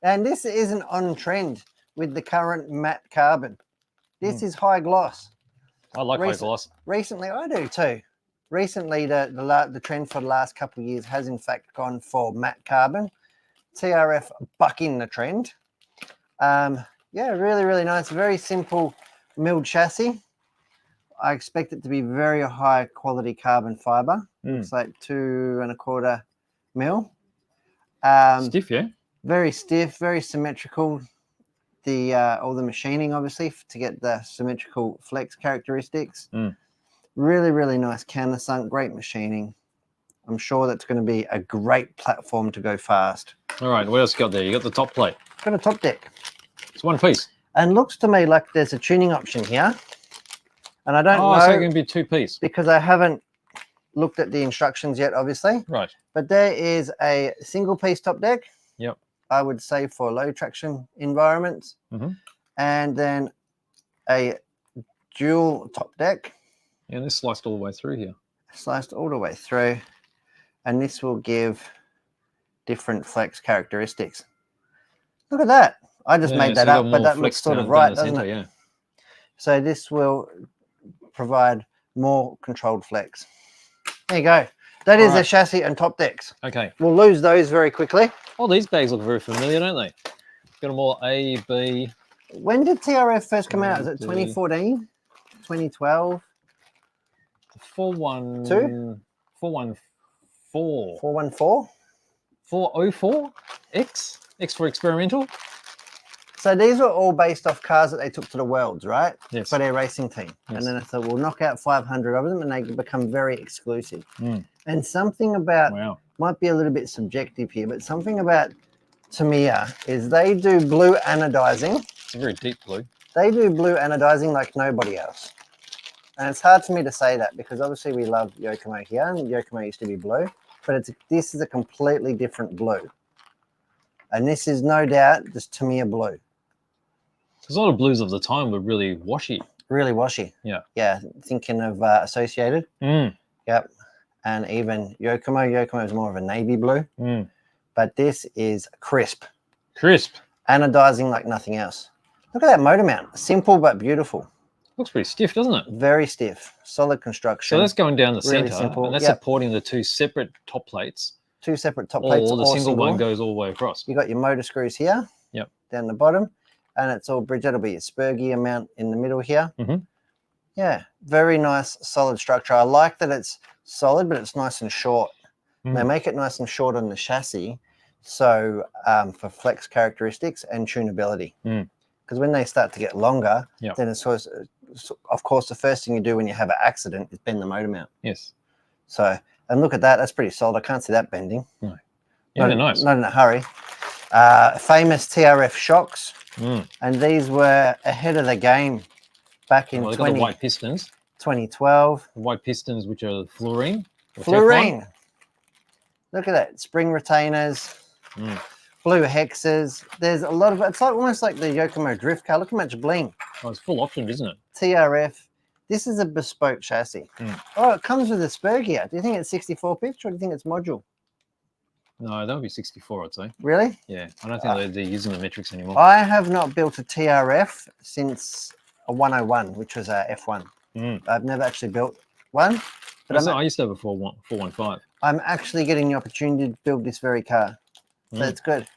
And this isn't on trend with the current matte carbon. This is high gloss. I like high gloss. Recently, I do too. Recently, the trend for the last couple of years has in fact gone for matte carbon. TRF bucking the trend. Yeah, really, really nice. Very simple milled chassis. I expect it to be very high quality carbon fiber. It's like 2¼ mil. Stiff, yeah? Very stiff, very symmetrical. All the machining, obviously, to get the symmetrical flex characteristics. Really, really nice countersunk, great machining. I'm sure that's going to be a great platform to go fast. All right, what else you got there? You got the top plate. Got a top deck. It's one piece. And looks to me like there's a tuning option here. And I don't know so it can be two piece. because I haven't looked at the instructions yet, obviously. Right. But there is a single piece top deck. Yep. I would say for low traction environments. And then a dual top deck. And this sliced all the way through here. Sliced all the way through. And this will give different flex characteristics. Look at that. I just made that up, but that looks sort of right, doesn't it? Yeah. So this will provide more controlled flex. There you go. That is the chassis and top decks. Okay. We'll lose those very quickly. All these bags look very familiar, don't they? Got them all A, B. When did TRF first come out? Is it 2014? 2012? 414. 414? 404? X? X for experimental? So these were all based off cars that they took to the Worlds, right? Yes. For their racing team. Yes. And then I thought, we'll knock out 500 of them and they can become very exclusive. And something about, might be a little bit subjective here, but something about Tamiya is they do blue anodizing. It's a very deep blue. They do blue anodizing like nobody else. And it's hard for me to say that because obviously we love Yokomo here and Yokomo used to be blue, but this is a completely different blue. And this is no doubt just Tamiya blue. There's a lot of blues of the time were really washy. Really washy. Yeah. Yeah, thinking of Associated. Yep. And even Yokomo. Yokomo is more of a navy blue. But this is crisp. Crisp. Anodizing like nothing else. Look at that motor mount. Simple but beautiful. Looks pretty stiff, doesn't it? Very stiff. Solid construction. So that's going down the Really center, simple. and that's Yep. supporting the two separate top plates. Two separate top plates. Or the single one goes all the way across. You got your motor screws here. Yep. Down the bottom, and it's all bridged. It'll be a spur gear mount in the middle here. Mhm. Yeah, very nice, solid structure. I like that it's solid, but it's nice and short. They make it nice and short on the chassis, so for flex characteristics and tunability. Because when they start to get longer, Yep. then it's of course the first thing you do when you have an accident is bend the motor mount. Yes. So, and look at that, that's pretty solid. I can't see that bending. No. Yeah, they're nice. Not in a hurry. Famous TRF shocks, and these were ahead of the game back in Well, they've got the white pistons. 2012. White pistons, which are fluorine. or Teflon. Fluorine. Look at that. Spring retainers, blue hexes. There's a lot of, it's like almost like the Yokomo drift car. Look how much bling. Oh, it's full option, isn't it? TRF. This is a bespoke chassis. Oh, it comes with a spur gear. Do you think it's 64 pitch or do you think it's module? No, that would be 64, I'd say. Really? Yeah, I don't think they're using the metrics anymore. I have not built a TRF since a 101, which was a F1. I've never actually built one. But I used to have a 415. I'm actually getting the opportunity to build this very car. So it's good.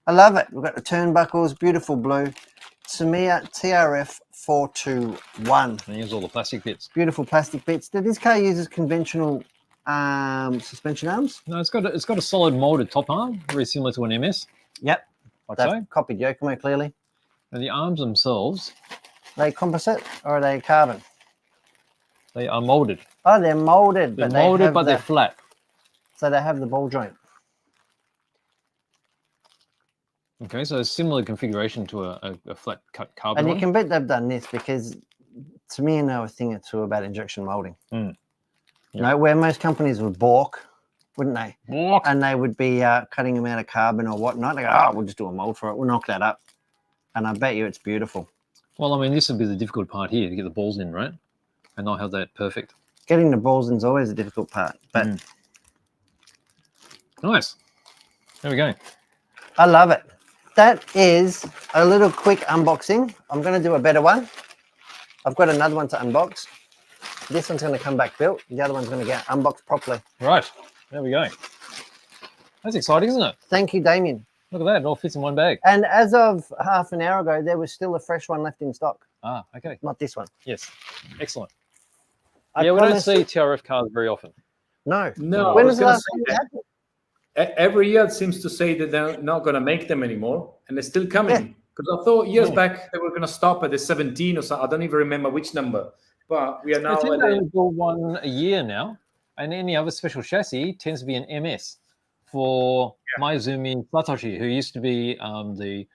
I love it. We've got the turnbuckles, beautiful blue. Tamiya TRF 421. And here's all the plastic bits. Beautiful plastic bits. Now, this car uses conventional suspension arms. No, it's got a solid molded top arm, very similar to an MS. Yep. Like They've so. copied Yokomo clearly. And the arms themselves, Are they composite or are they carbon? they are molded. Oh, they're molded. They're molded, but they're flat. So they have the ball joint. Okay, so a similar configuration to a flat cut carbon And you one. can bet they've done this because to me, I know a thing or two about injection molding. You know, where most companies would balk, wouldn't they? Balk. And they would be cutting them out of carbon or whatnot. They go, oh, we'll just do a mold for it. We'll knock that up. And I bet you it's beautiful. Well, I mean, this would be the difficult part here, to get the balls in, right? And not have that perfect. Getting the balls in is always a difficult part. But Nice. There we go. I love it. That is a little quick unboxing. I'm going to do a better one. I've got another one to unbox. This one's going to come back built. The other one's going to get unboxed properly. Right. There we go. That's exciting, isn't it? Thank you, Damien. Look at that. It all fits in one bag. And as of half an hour ago, there was still a fresh one left in stock. Ah, okay. Not this one. Yes. Excellent. I Yeah, we don't promise- see TRF cars very often. No. No, When I was the gonna last say time it happened? Every year it seems to say that they're not going to make them anymore, and they're still coming. Because I thought years back they were going to stop at the 17 or something. I don't even remember which number, but we are now I think at they the, only build one a year now, and any other special chassis tends to be an MS for Maizumi Satoshi, who used to be the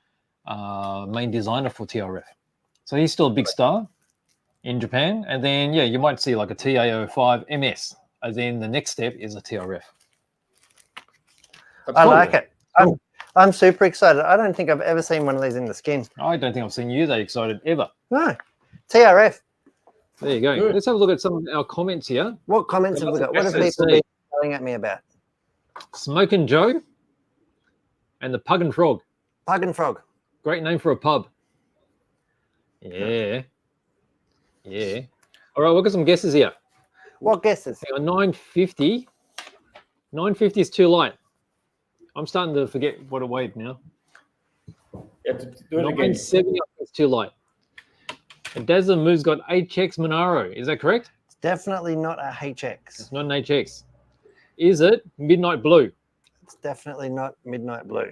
main designer for TRF. So he's still a big star in Japan. And then, yeah, you might see like a TA05 MS, and then the next step is a TRF. I like it. I'm super excited. I don't think I've ever seen one of these in the skin. I don't think I've seen you that excited ever. No. TRF. There you go. Good. Let's have a look at some of our comments here. What comments have we got? What have people been yelling at me about? Smokin' Joe and the Pug and Frog. Pug and Frog. Great name for a pub. Yeah. Yeah. All right, we've got some guesses here. What guesses? Hang on, 950. 950 is too light. I'm starting to forget what it weighed now. you have to do it again. 970 is too light. And Dazzler Move's got HX Monaro. Is that correct? It's definitely not a HX. It's not an HX. Is it Midnight Blue? It's definitely not Midnight Blue.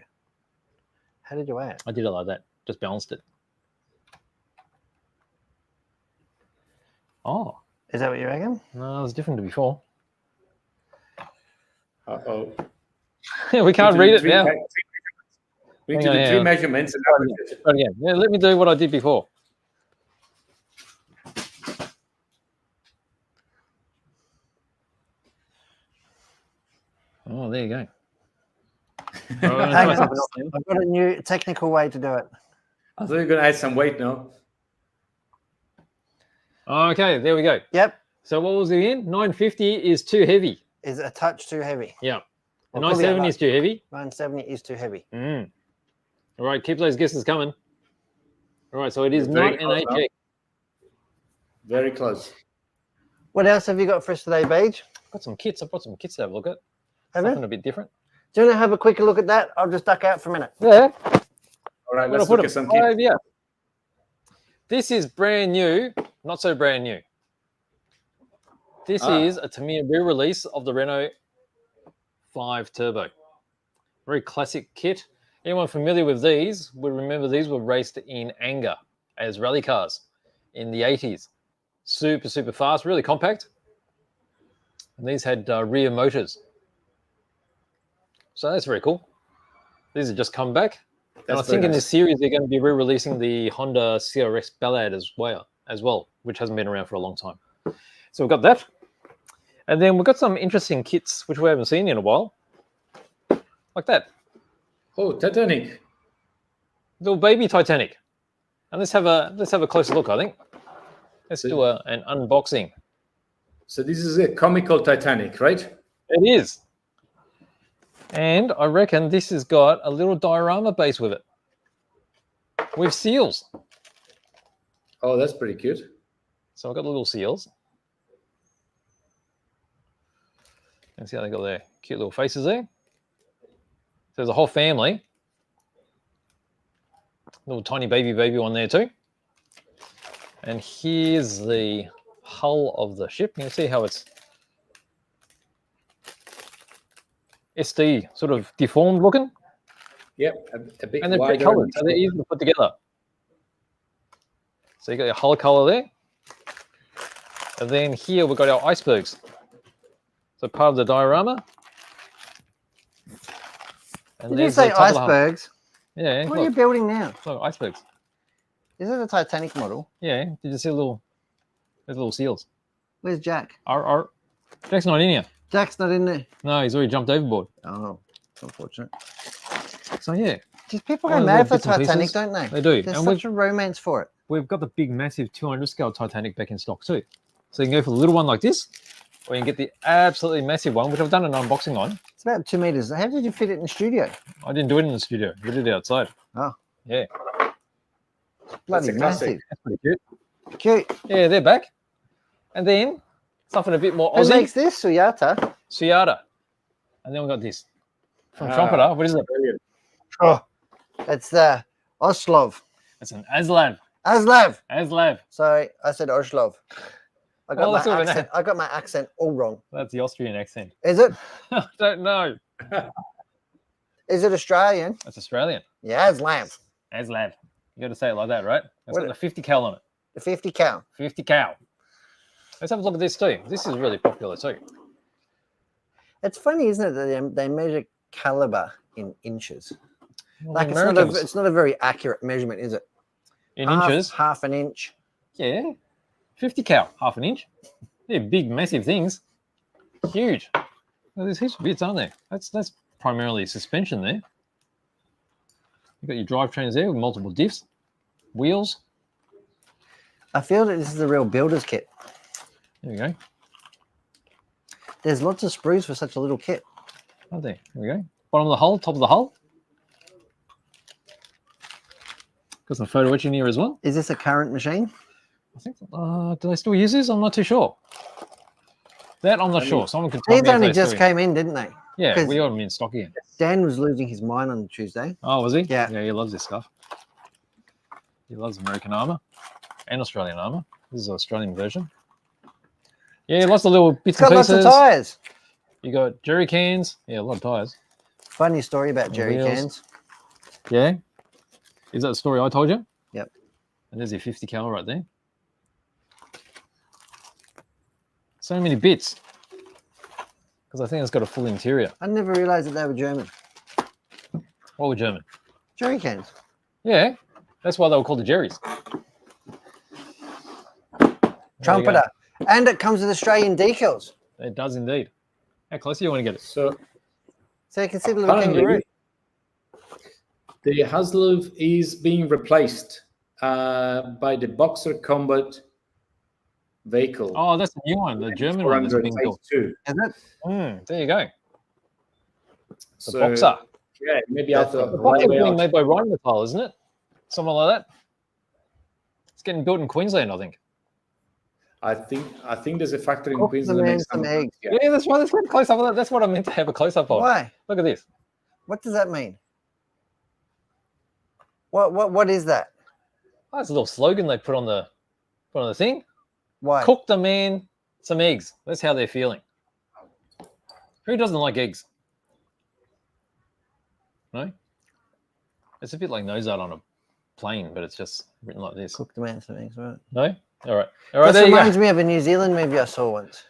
How did you weigh it? I did it like that. Just balanced it. Oh. Is that what you reckon? No, it was different to before. Uh-oh. We can't read it now. We need to Hang do on, three hang on. measurements. And But again, yeah, let me do what I did before. Oh, there you go. Oh, Hang nice. on. I've got a new technical way to do it. I thought you were going to add some weight now. Okay, there we go. Yep. So what was it in? 950 is too heavy. Is a touch too heavy. Yeah. The Well, probably 970 about is too heavy. 970 is too heavy. Mm. All right, keep those guesses coming. All right, so it is You're very not an close now. AG. Very close. What else have you got for us today, Beej? Got some kits. I brought some kits to have a look at. Have Something you? a bit different. Do you want to have a quicker look at that? I'll just duck out for a minute. Yeah. All right, Where'd I let's put look at 'em? some Oh, kits. yeah. This is brand new, not so brand new. This is a Tamiya re-release of the Renault 5 Turbo. Very classic kit. Anyone familiar with these would remember these were raced in anger as rally cars in the 80s. Super, super fast, really compact. And these had rear motors. So that's very cool. These have just come back. And I That's think very in this nice. series, they're going to be re-releasing the Honda CRX Ballad as well, which hasn't been around for a long time. So we've got that. And then we've got some interesting kits, which we haven't seen in a while. Like that. Oh, Titanic. Little baby Titanic. And let's have a closer look, I think. Let's do an unboxing. So this is a comical Titanic, right? It is. And I reckon this has got a little diorama base with it. With seals. Oh, that's pretty cute. So I've got the little seals. And see how they got their cute little faces there. So there's a whole family. Little tiny baby one there too. And here's the hull of the ship. You can see how it's SD, sort of deformed looking. Yep, a bit And they're pretty wider. coloured, so they're easy to put together. So you got your hull colour there. And then here we've got our icebergs. So part of the diorama. And Did you there's say the top of the hull. icebergs? Yeah, What are you look, building now? look, icebergs. Is it a Titanic model? Yeah, did you see there's little seals? Where's Jack? Jack's not in here. Jack's not in there. No, he's already jumped overboard. Oh, unfortunate. So yeah, Just people All go the mad little for bits and Titanic, pieces. don't they? They do. There's And such a romance for it. we've got the big, massive 200 scale Titanic back in stock too. So you can go for the little one like this, or you can get the absolutely massive one, which I've done an unboxing on. It's about 2 meters. How did you fit it in the studio? I didn't do it in the studio. We did it outside. Oh. Yeah, Bloody a classic. massive. that's pretty cute. Cute. Yeah, they're back. And then something a bit more Who Aussie. makes this? Suyata. Suyata. And then we got this from Ah. Trumpeter. What is it? Brilliant. Oh, it's the Oslov. It's an Aslav. Aslav. Sorry, I said Oslov. I got Well, that's my sort of an accent. I got my accent all wrong. That's the Austrian accent. Is it? I don't know. Is it Australian? That's Australian. Yeah, Aslav. Aslav. You got to say it like that, right? It's What- got the 50 cal on it. The 50 cal. 50 cal. Let's have a look at this too. This is really popular too. It's funny, isn't it, that they measure caliber in inches? Well, Like the it's not, Americans, it's not a very accurate measurement, is it? in half, inches. half an inch. Yeah. 50 cal, half an inch. They're big, massive things. Huge. Well, there's heaps of bits, aren't there? That's primarily suspension there. You've got your drivetrains there with multiple diffs, wheels. I feel that this is the real builder's kit. There we go. There's lots of sprues for such a little kit. Aren't there? There we go. Bottom of the hull, top of the hull. Got some photo etching here as well. Is this a current machine? I think, do they still use this? I'm not too sure. That I'm not sure. Someone can tell These me if only they just still- came in, didn't they? Yeah, 'cause- we got them in stock again. Dan was losing his mind on Tuesday. Oh, was he? Yeah. Yeah, he loves this stuff. He loves American armor and Australian armor. This is an Australian version. Yeah, lots of little bits It's got and lots pieces. of tires. You got jerry cans. Yeah, a lot of tires. Funny story about And jerry wheels. cans. Yeah. Is that the story I told you? Yep. And there's your 50 cal right there. So many bits. Because I think it's got a full interior. I never realized that they were German. What were German? Jerry cans. Yeah. That's why they were called the Jerrys. There you go. Trumpeter. And it comes with Australian decals. It does indeed. How close do you want to get it? So So you can see the little kangaroo. currently, the Haslov is being replaced by the Boxer Combat vehicle. Oh, that's the new one. The German one that's 400 being phase built. 2. Is it? There you go. The So Boxer. Yeah, maybe out Definitely. the The box is way being out. made by Rheinmetall, isn't it? Something like that. It's getting built in Queensland, I think. I think there's a factory in Cook Queensland the that man makes some eggs. Yeah. Yeah, that's right. Let's get a close up of that. That's what I meant to have a close up on. Why? Look at this. What does that mean? What is that? Oh, that's a little slogan they put on the thing. Why? Cook the man some eggs. That's how they're feeling. Who doesn't like eggs? No? It's a bit like nose art on a plane, but it's just written like this. Cook the man some eggs, right? No? All right. All right, This there you reminds go. me of a New Zealand movie I saw once.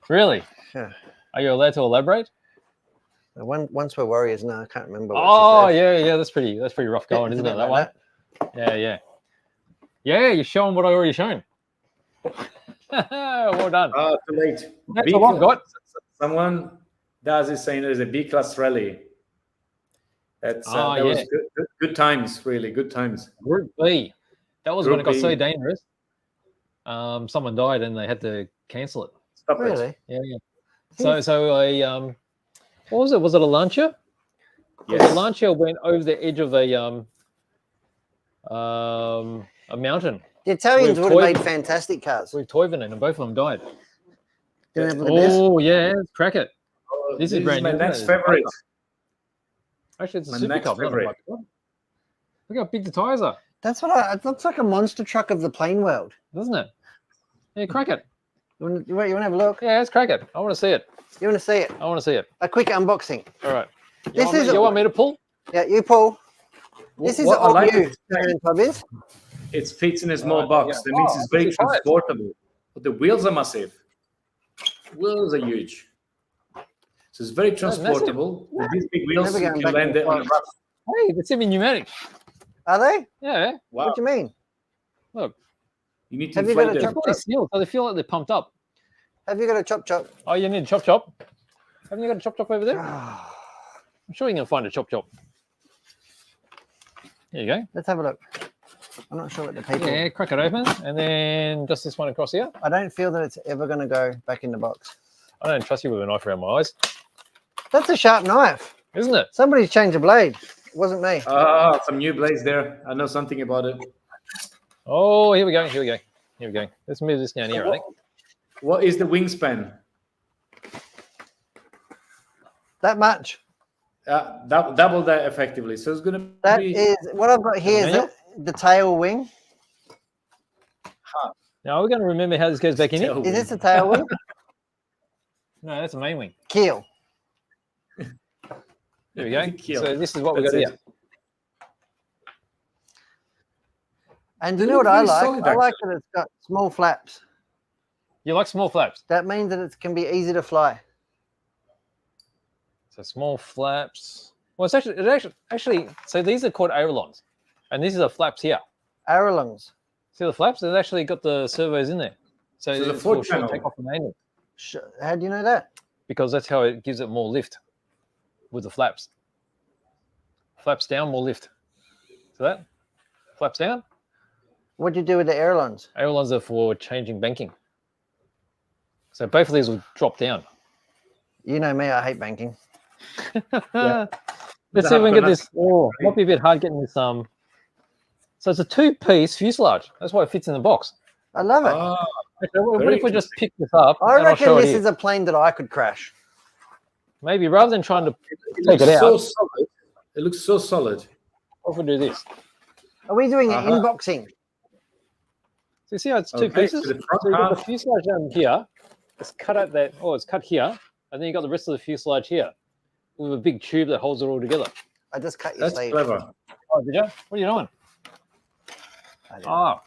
Really? Yeah. Are you allowed to elaborate? Once we're warriors. No, I can't remember. What Oh, she said. yeah. That's pretty rough going, It's a isn't it? bit That like one? Yeah. Yeah, you're showing what I already shown. Well done. Oh, too late. That's all I've got. Someone does is saying there's a B-class rally. That was good times, really good times. Group B. That was Group when it got so B. dangerous. Someone died and they had to cancel it. Stop Really? it. Yeah. So I what was it? Was it a launcher? Yes. The launcher went over the edge of a mountain The Italians With would have made toy- fantastic cars. with Toivonen, and both of them died. Can I have a look at this? Oh yeah, crack it. Oh, This is brand my new, next isn't it? favorite. Actually, it's a My super next cup. Not a favorite. bike. Look how big the tires are, That's what it looks like, a monster truck of the plane world. doesn't it? Yeah, crack it. You want to have a look? Yeah, let's crack it. I want to see it. You want to see it? I want to see it. A quick unboxing. All right. You Want me to pull? Yeah, you pull. This is What I all like you, is- Aaron Tobias. It fits in a small Right, box. yeah. That means Oh, it's very it's nice. transportable. But the wheels are massive. Wheels are huge. So it's very massive. transportable. With these big wheels, Never you going can back land and it on a forth. rough. Hey, that's semi-pneumatic. Are they? Yeah. Wow. What do you mean? Look, You need to Have you got inflate a they're them. fully sealed, so they feel like they're pumped up. Have you got a chop? Oh, you need a chop. Haven't you got a chop over there? Ah, I'm sure you can find a chop. There you go. Let's have a look. I'm not sure what the people. Yeah, crack it open, and then just this one across here. I don't feel that it's ever going to go back in the box. I don't trust you with a knife around my eyes, That's a sharp knife. isn't it? Somebody's changed the blade. It wasn't me. Ah, some new blades there. I know something about it. Oh, here we go. Let's move this down here, I think. What is the wingspan? That much. Double that effectively. So it's going to That be. is what I've got here. Is Manual? the tail wing? Now we're going to remember how this goes back in here. Tail Is this the tail wing? No, that's the main wing. Keel. There we go. Keel. So this is what we That's got it. here. And They you know look what I very like? solid, I like that it's got small flaps. You like small flaps? That means that it can be easy to fly. So small flaps. Well, it's actually. So these are called ailerons, and these are the flaps here. Ailerons. See the flaps? They've actually got the servos in there. So the it's foot for short panel. takeoff and landing, How do you know that? because that's how it gives it more lift with the flaps. Flaps down, more lift. So that flaps down. What do you do with the ailerons? Ailerons are for changing banking. So both of these will drop down. You know me, I hate banking. Yeah. Let's see if we can get this. Oh, might be a bit hard getting this. So it's a two-piece fuselage. That's why it fits in the box. I love it. Ah, Okay, what Very if we just pick this up? I and I'll reckon show it this here? is a plane that I could crash. Maybe rather than trying to it take it looks so out, solid. It looks so solid. what if we do this? Are we doing an Uh-huh. unboxing? So you see how it's two Okay, pieces? so the front So you've got the half- fuselage down here. It's cut at that. Oh, it's cut here, and then you got the rest of the fuselage here, with a big tube that holds it all together. I just cut your That's sleeve. clever. Oh, did you? What are you doing? I didn't. Oh,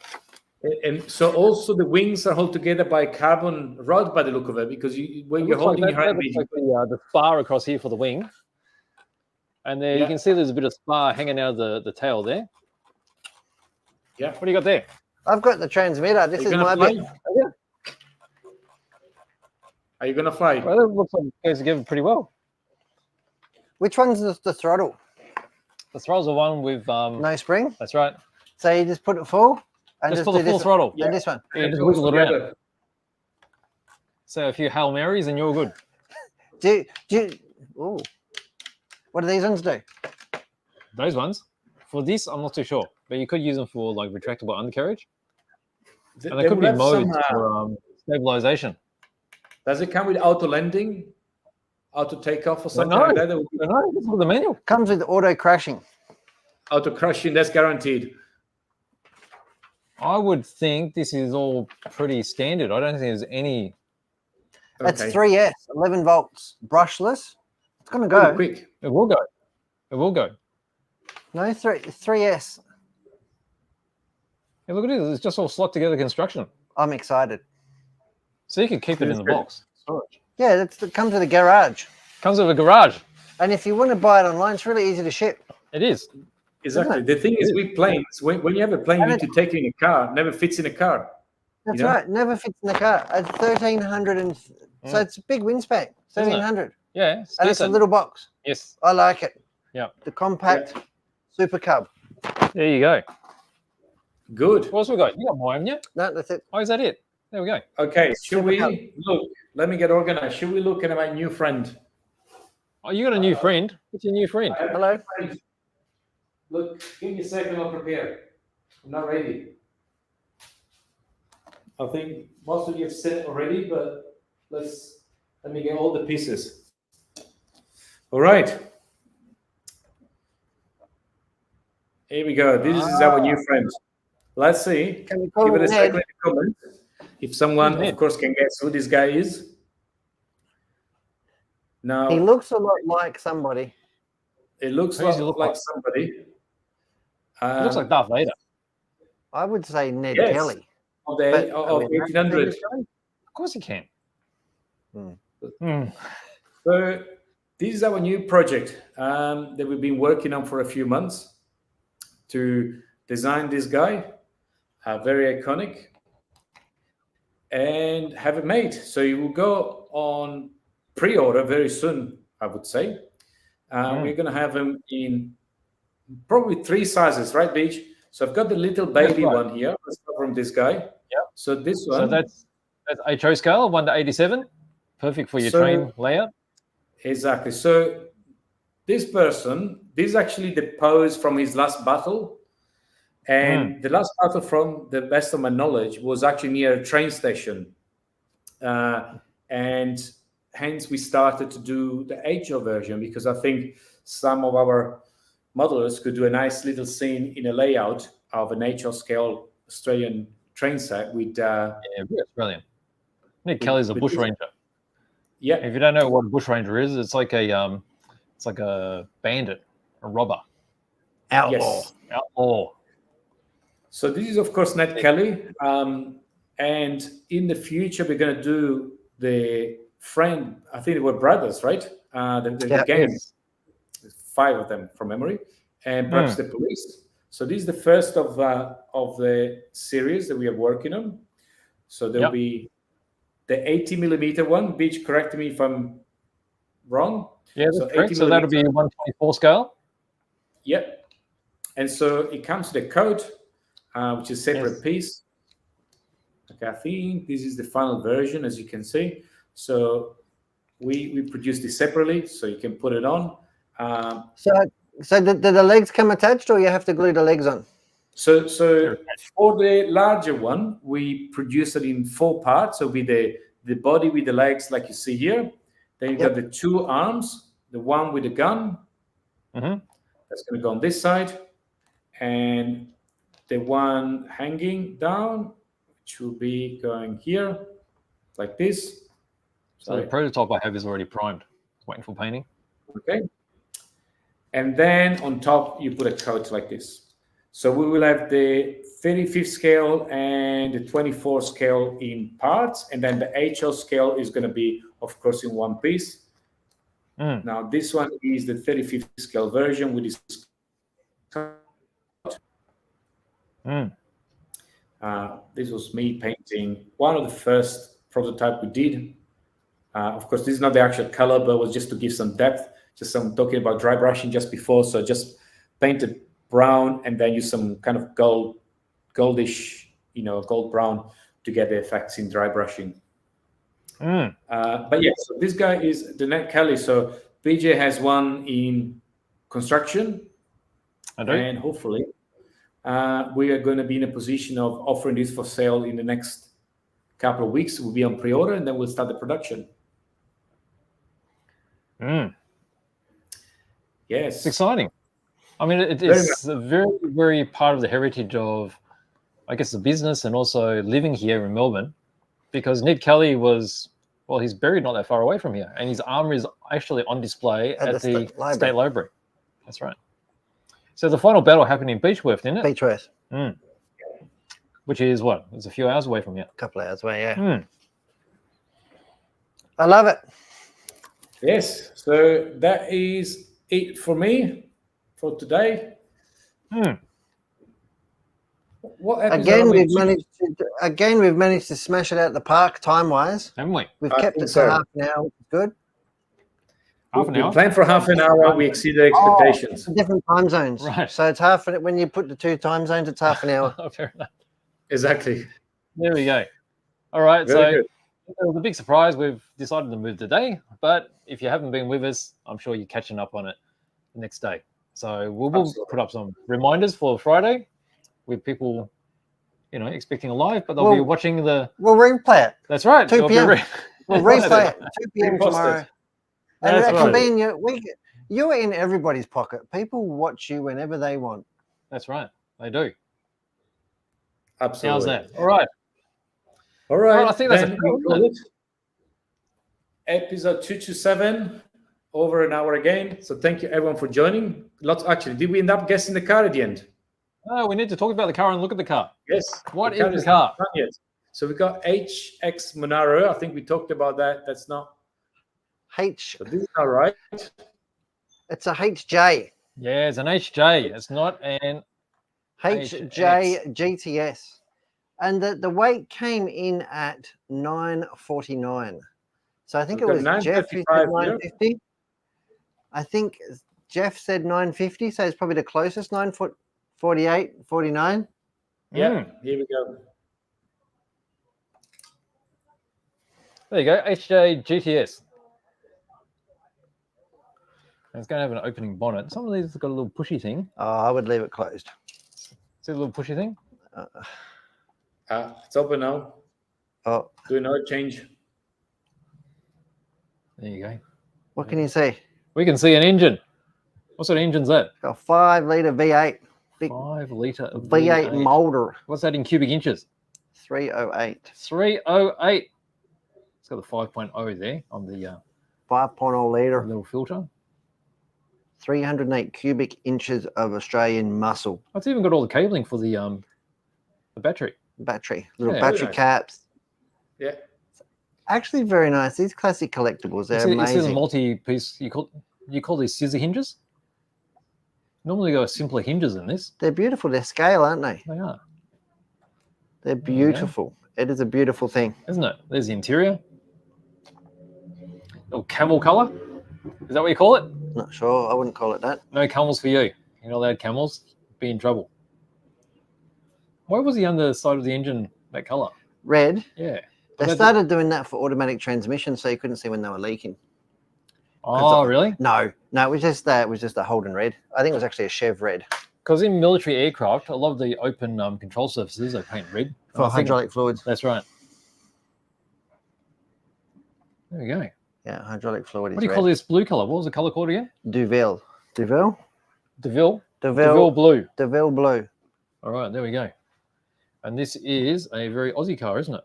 And so also the wings are held together by carbon rod by the look of it, because when you're holding your hand, looks like the spar across here for the wing, and there you Yeah. can see there's a bit of spar hanging out of the tail there. Yeah. What do you got there? I've got the transmitter. This You're is gonna my fly? bit. Are you gonna fly? Well, that looks like it goes together pretty well. Which one's the throttle? The throttle's the one with No spring. That's right. So you just put it full and Just just for do the full this throttle. and this one. Yeah, It just goes wiggle it around. together. So a few Hail Marys and you're good. Do you, ooh. What do these ones do? Those ones. For this, I'm not too sure, but you could use them for like retractable undercarriage, and they could will be have modes some, for stabilization. does it come with auto landing, auto takeoff, or something know. like that? I don't know. Let's look at the manual. Comes with auto crashing. Auto crushing, that's guaranteed. I would think this is all pretty standard. I don't think there's any. That's Okay. 3S, 11 volts, brushless. It's gonna Pretty go. quick. It will go. It will go. No, 3S. Hey, look at it. It's just all slot together construction. I'm excited. So you can keep it in the box. Storage. Yeah, it comes with a garage. Comes with a garage. And if you want to buy it online, it's really easy to ship. It is. Exactly. The thing is with planes, when you have a plane, you need to take it in a car. Never fits in a car. That's You know? right. Never fits in the car. At 1,300 and so it's a big wingspan. Isn't it? 1,300. Yeah. It's And it's a decent. little box. Yes. I like it. Yeah. The compact super cub. There you go. Good. What else we got? You got more, haven't you? No, that's it. Oh, is that it? There we go. Okay. Should Super Cup. we look? Let me get organized. Should we look at my new friend? Oh, you got a new friend. What's your new friend? Hello. Look, give me a second. I'll prepare. I'm not ready. I think most of you have said it already, but let me get all the pieces. All right. Here we go. This is our new friend. Let's see. Can we call Give it him a second in Ned? the comments. If someone, Ned. of course, can guess who this guy is. Now, He looks a lot like somebody. it looks Who does he look like like? somebody. It looks like Darth Vader. I would say Ned Yes. Kelly. Of But, the I of mean, 1800. Of course he can. Hmm. Hmm. So this is our new project that we've been working on for a few months to design this guy, very iconic, and have it made. So it will go on pre-order very soon, I would say. We're going to have them in probably 3 sizes, right, Beach? So I've got the little baby right. one here. Let's start from this guy. Yeah. So this one. So that's HO scale, 1 to 87. Perfect for your So- train layout. Exactly. So this person, this is actually the pose from his last battle. And the last battle, from the best of my knowledge, was actually near a train station. And hence we started to do the HO version, because I think some of our modelers could do a nice little scene in a layout of an HO scale Australian train set with Yeah, very Australian. Nick Kelly's a with bush this- ranger. yeah, If you don't know what a bush ranger is, it's like a bandit, a robber, Outlaw. yes. outlaw. So this is, of course, Ned Kelly. And in the future, we're going to do the friend, I think they were brothers, right? The gang, Yes. 5 of them from memory, and perhaps the police. So this is the first of the series that we are working on. So there'll be the 80mm one. Beach, correct me if I'm wrong. Yeah, that's So correct. 80 So that'll be 124 scale. Yep. And so it comes with a coat, which is a separate Yes. piece. Okay, I think this is the final version, as you can see. So we produced this separately, so you can put it on. So do the legs come attached, or you have to glue the legs on? So for the larger one, we produce it in 4 parts. So with the body with the legs, like you see here. Then you got the 2 arms, the one with the gun. That's going to go on this side, and the one hanging down, which will be going here, like this. So the prototype I have is already primed. It's waiting for painting. Okay. And then on top, you put a coat like this. So we will have the 35th scale and the 24 scale in parts. And then the HO scale is going to be, of course, in one piece. Now, this one is the 35th scale version with this coat. This was me painting one of the first prototype we did. Of course, this is not the actual color, but it was just to give some depth. Just some talking about dry brushing just before. So just painted brown and then use some kind of goldish, gold brown to get the effects in dry brushing. But yeah, so this guy is the Ned Kelly. So PJ has one in construction. I do. And hopefully we are going to be in a position of offering this for sale in the next couple of weeks. We'll be on pre-order, and then we'll start the production. Yes. It's exciting. I mean, it's a very, very part of the heritage of, I guess, the business and also living here in Melbourne, because Ned Kelly was, well, he's buried not that far away from here, and his armour is actually on display at the State Library. That's right. So the final battle happened in Beechworth, didn't it? Beechworth. Which is what? It's a few hours away from here. A couple of hours away, yeah. I love it. Yes. So that is it for me for today. What Again, we've managed to smash it out the park time-wise. Haven't we? We've kept it to half an hour, which is good. Half an hour? We planned for half an hour. We exceeded expectations. Different time zones. Right. So it's half an, when you put the two time zones, it's half an hour. Fair enough. Exactly. There we go. All right. Very good. It was a big surprise. We've decided to move today, but if you haven't been with us, I'm sure you're catching up on it the next day. So we'll put up some reminders for Friday with people, expecting a live, but they'll be watching We'll replay it. That's right. 2 p.m. We'll replay it 2 p.m. tomorrow. And it can be in you're in everybody's pocket. People watch you whenever they want. That's right. They do. Absolutely. How's that? All right. All right. Well, I think that's it. Episode 227, over an hour again. So thank you everyone for joining. Actually, did we end up guessing the car at the end? Oh, we need to talk about the car and look at the car. Yes. What is the car? Not yet. So we got HX Monaro. I think we talked about that. That's not So this is not right. It's a HJ. Yeah, it's an HJ. It's not an HJ GTS. And the weight came in at 949. So I think it was Jeff who said 950. I think Jeff said 950, so it's probably the closest, 948, 49. Yeah, here we go. There you go, HJ GTS. And it's going to have an opening bonnet. Some of these have got a little pushy thing. Oh, I would leave it closed. Is it a little pushy thing? It's open now. Oh, do another change. There you go. What can you see? We can see an engine. What sort of engine's that? A 5-litre V8. Big 5-litre V8 motor. What's that in cubic inches? 308. 308. It's got the 5.0 there on the 5.0 litre. little filter. 308 cubic inches of Australian muscle. It's even got all the cabling for the battery. Little battery caps. Yeah. Actually, very nice. These classic collectibles, they're amazing. This is a multi-piece. You call these scissor hinges? Normally, go simpler hinges than this. They're beautiful. They're scale, aren't they? They are. They're beautiful. It is a beautiful thing, isn't it? There's the interior. Little camel color. Is that what you call it? Not sure. I wouldn't call it that. No camels for you. You're not allowed camels. Be in trouble. Why was the underside of the engine that color? Red. Yeah. They started doing that for automatic transmissions, so you couldn't see when they were leaking. Oh, really? No, it was just a Holden red. I think it was actually a Chev red. Because in military aircraft, a lot of the open control surfaces they paint red for hydraulic fluids. That's right. There we go. Yeah, hydraulic fluid. What do you call this blue color? What was the color called again? Deville blue. All right, there we go. And this is a very Aussie car, isn't it?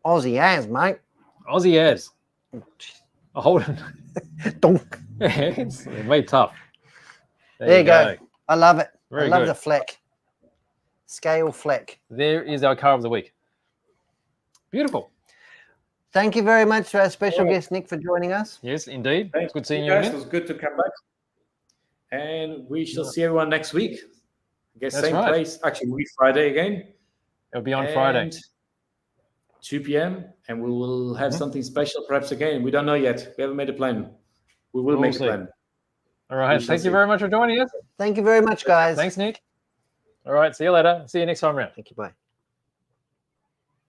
Aussie as, mate. Aussie as. A Holden. Donk. It's made tough. There you go. I love it. Very I love good. the fleck. Scale fleck. There is our car of the week. Beautiful. Thank you very much to our special guest, Nick, for joining us. Yes, indeed. Thanks. It's good seeing you guys. again. It was good to come back. And we shall see everyone next week. I guess That's same right. place. Actually, we'll be Friday again. It'll be on Friday. 2 p.m. And we will have something special perhaps again. We don't know yet. We haven't made a plan. We will make a plan. All right. Thank you very much for joining us. Thank you very much, guys. Thanks, Nick. All right. See you later. See you next time around. Thank you. Bye.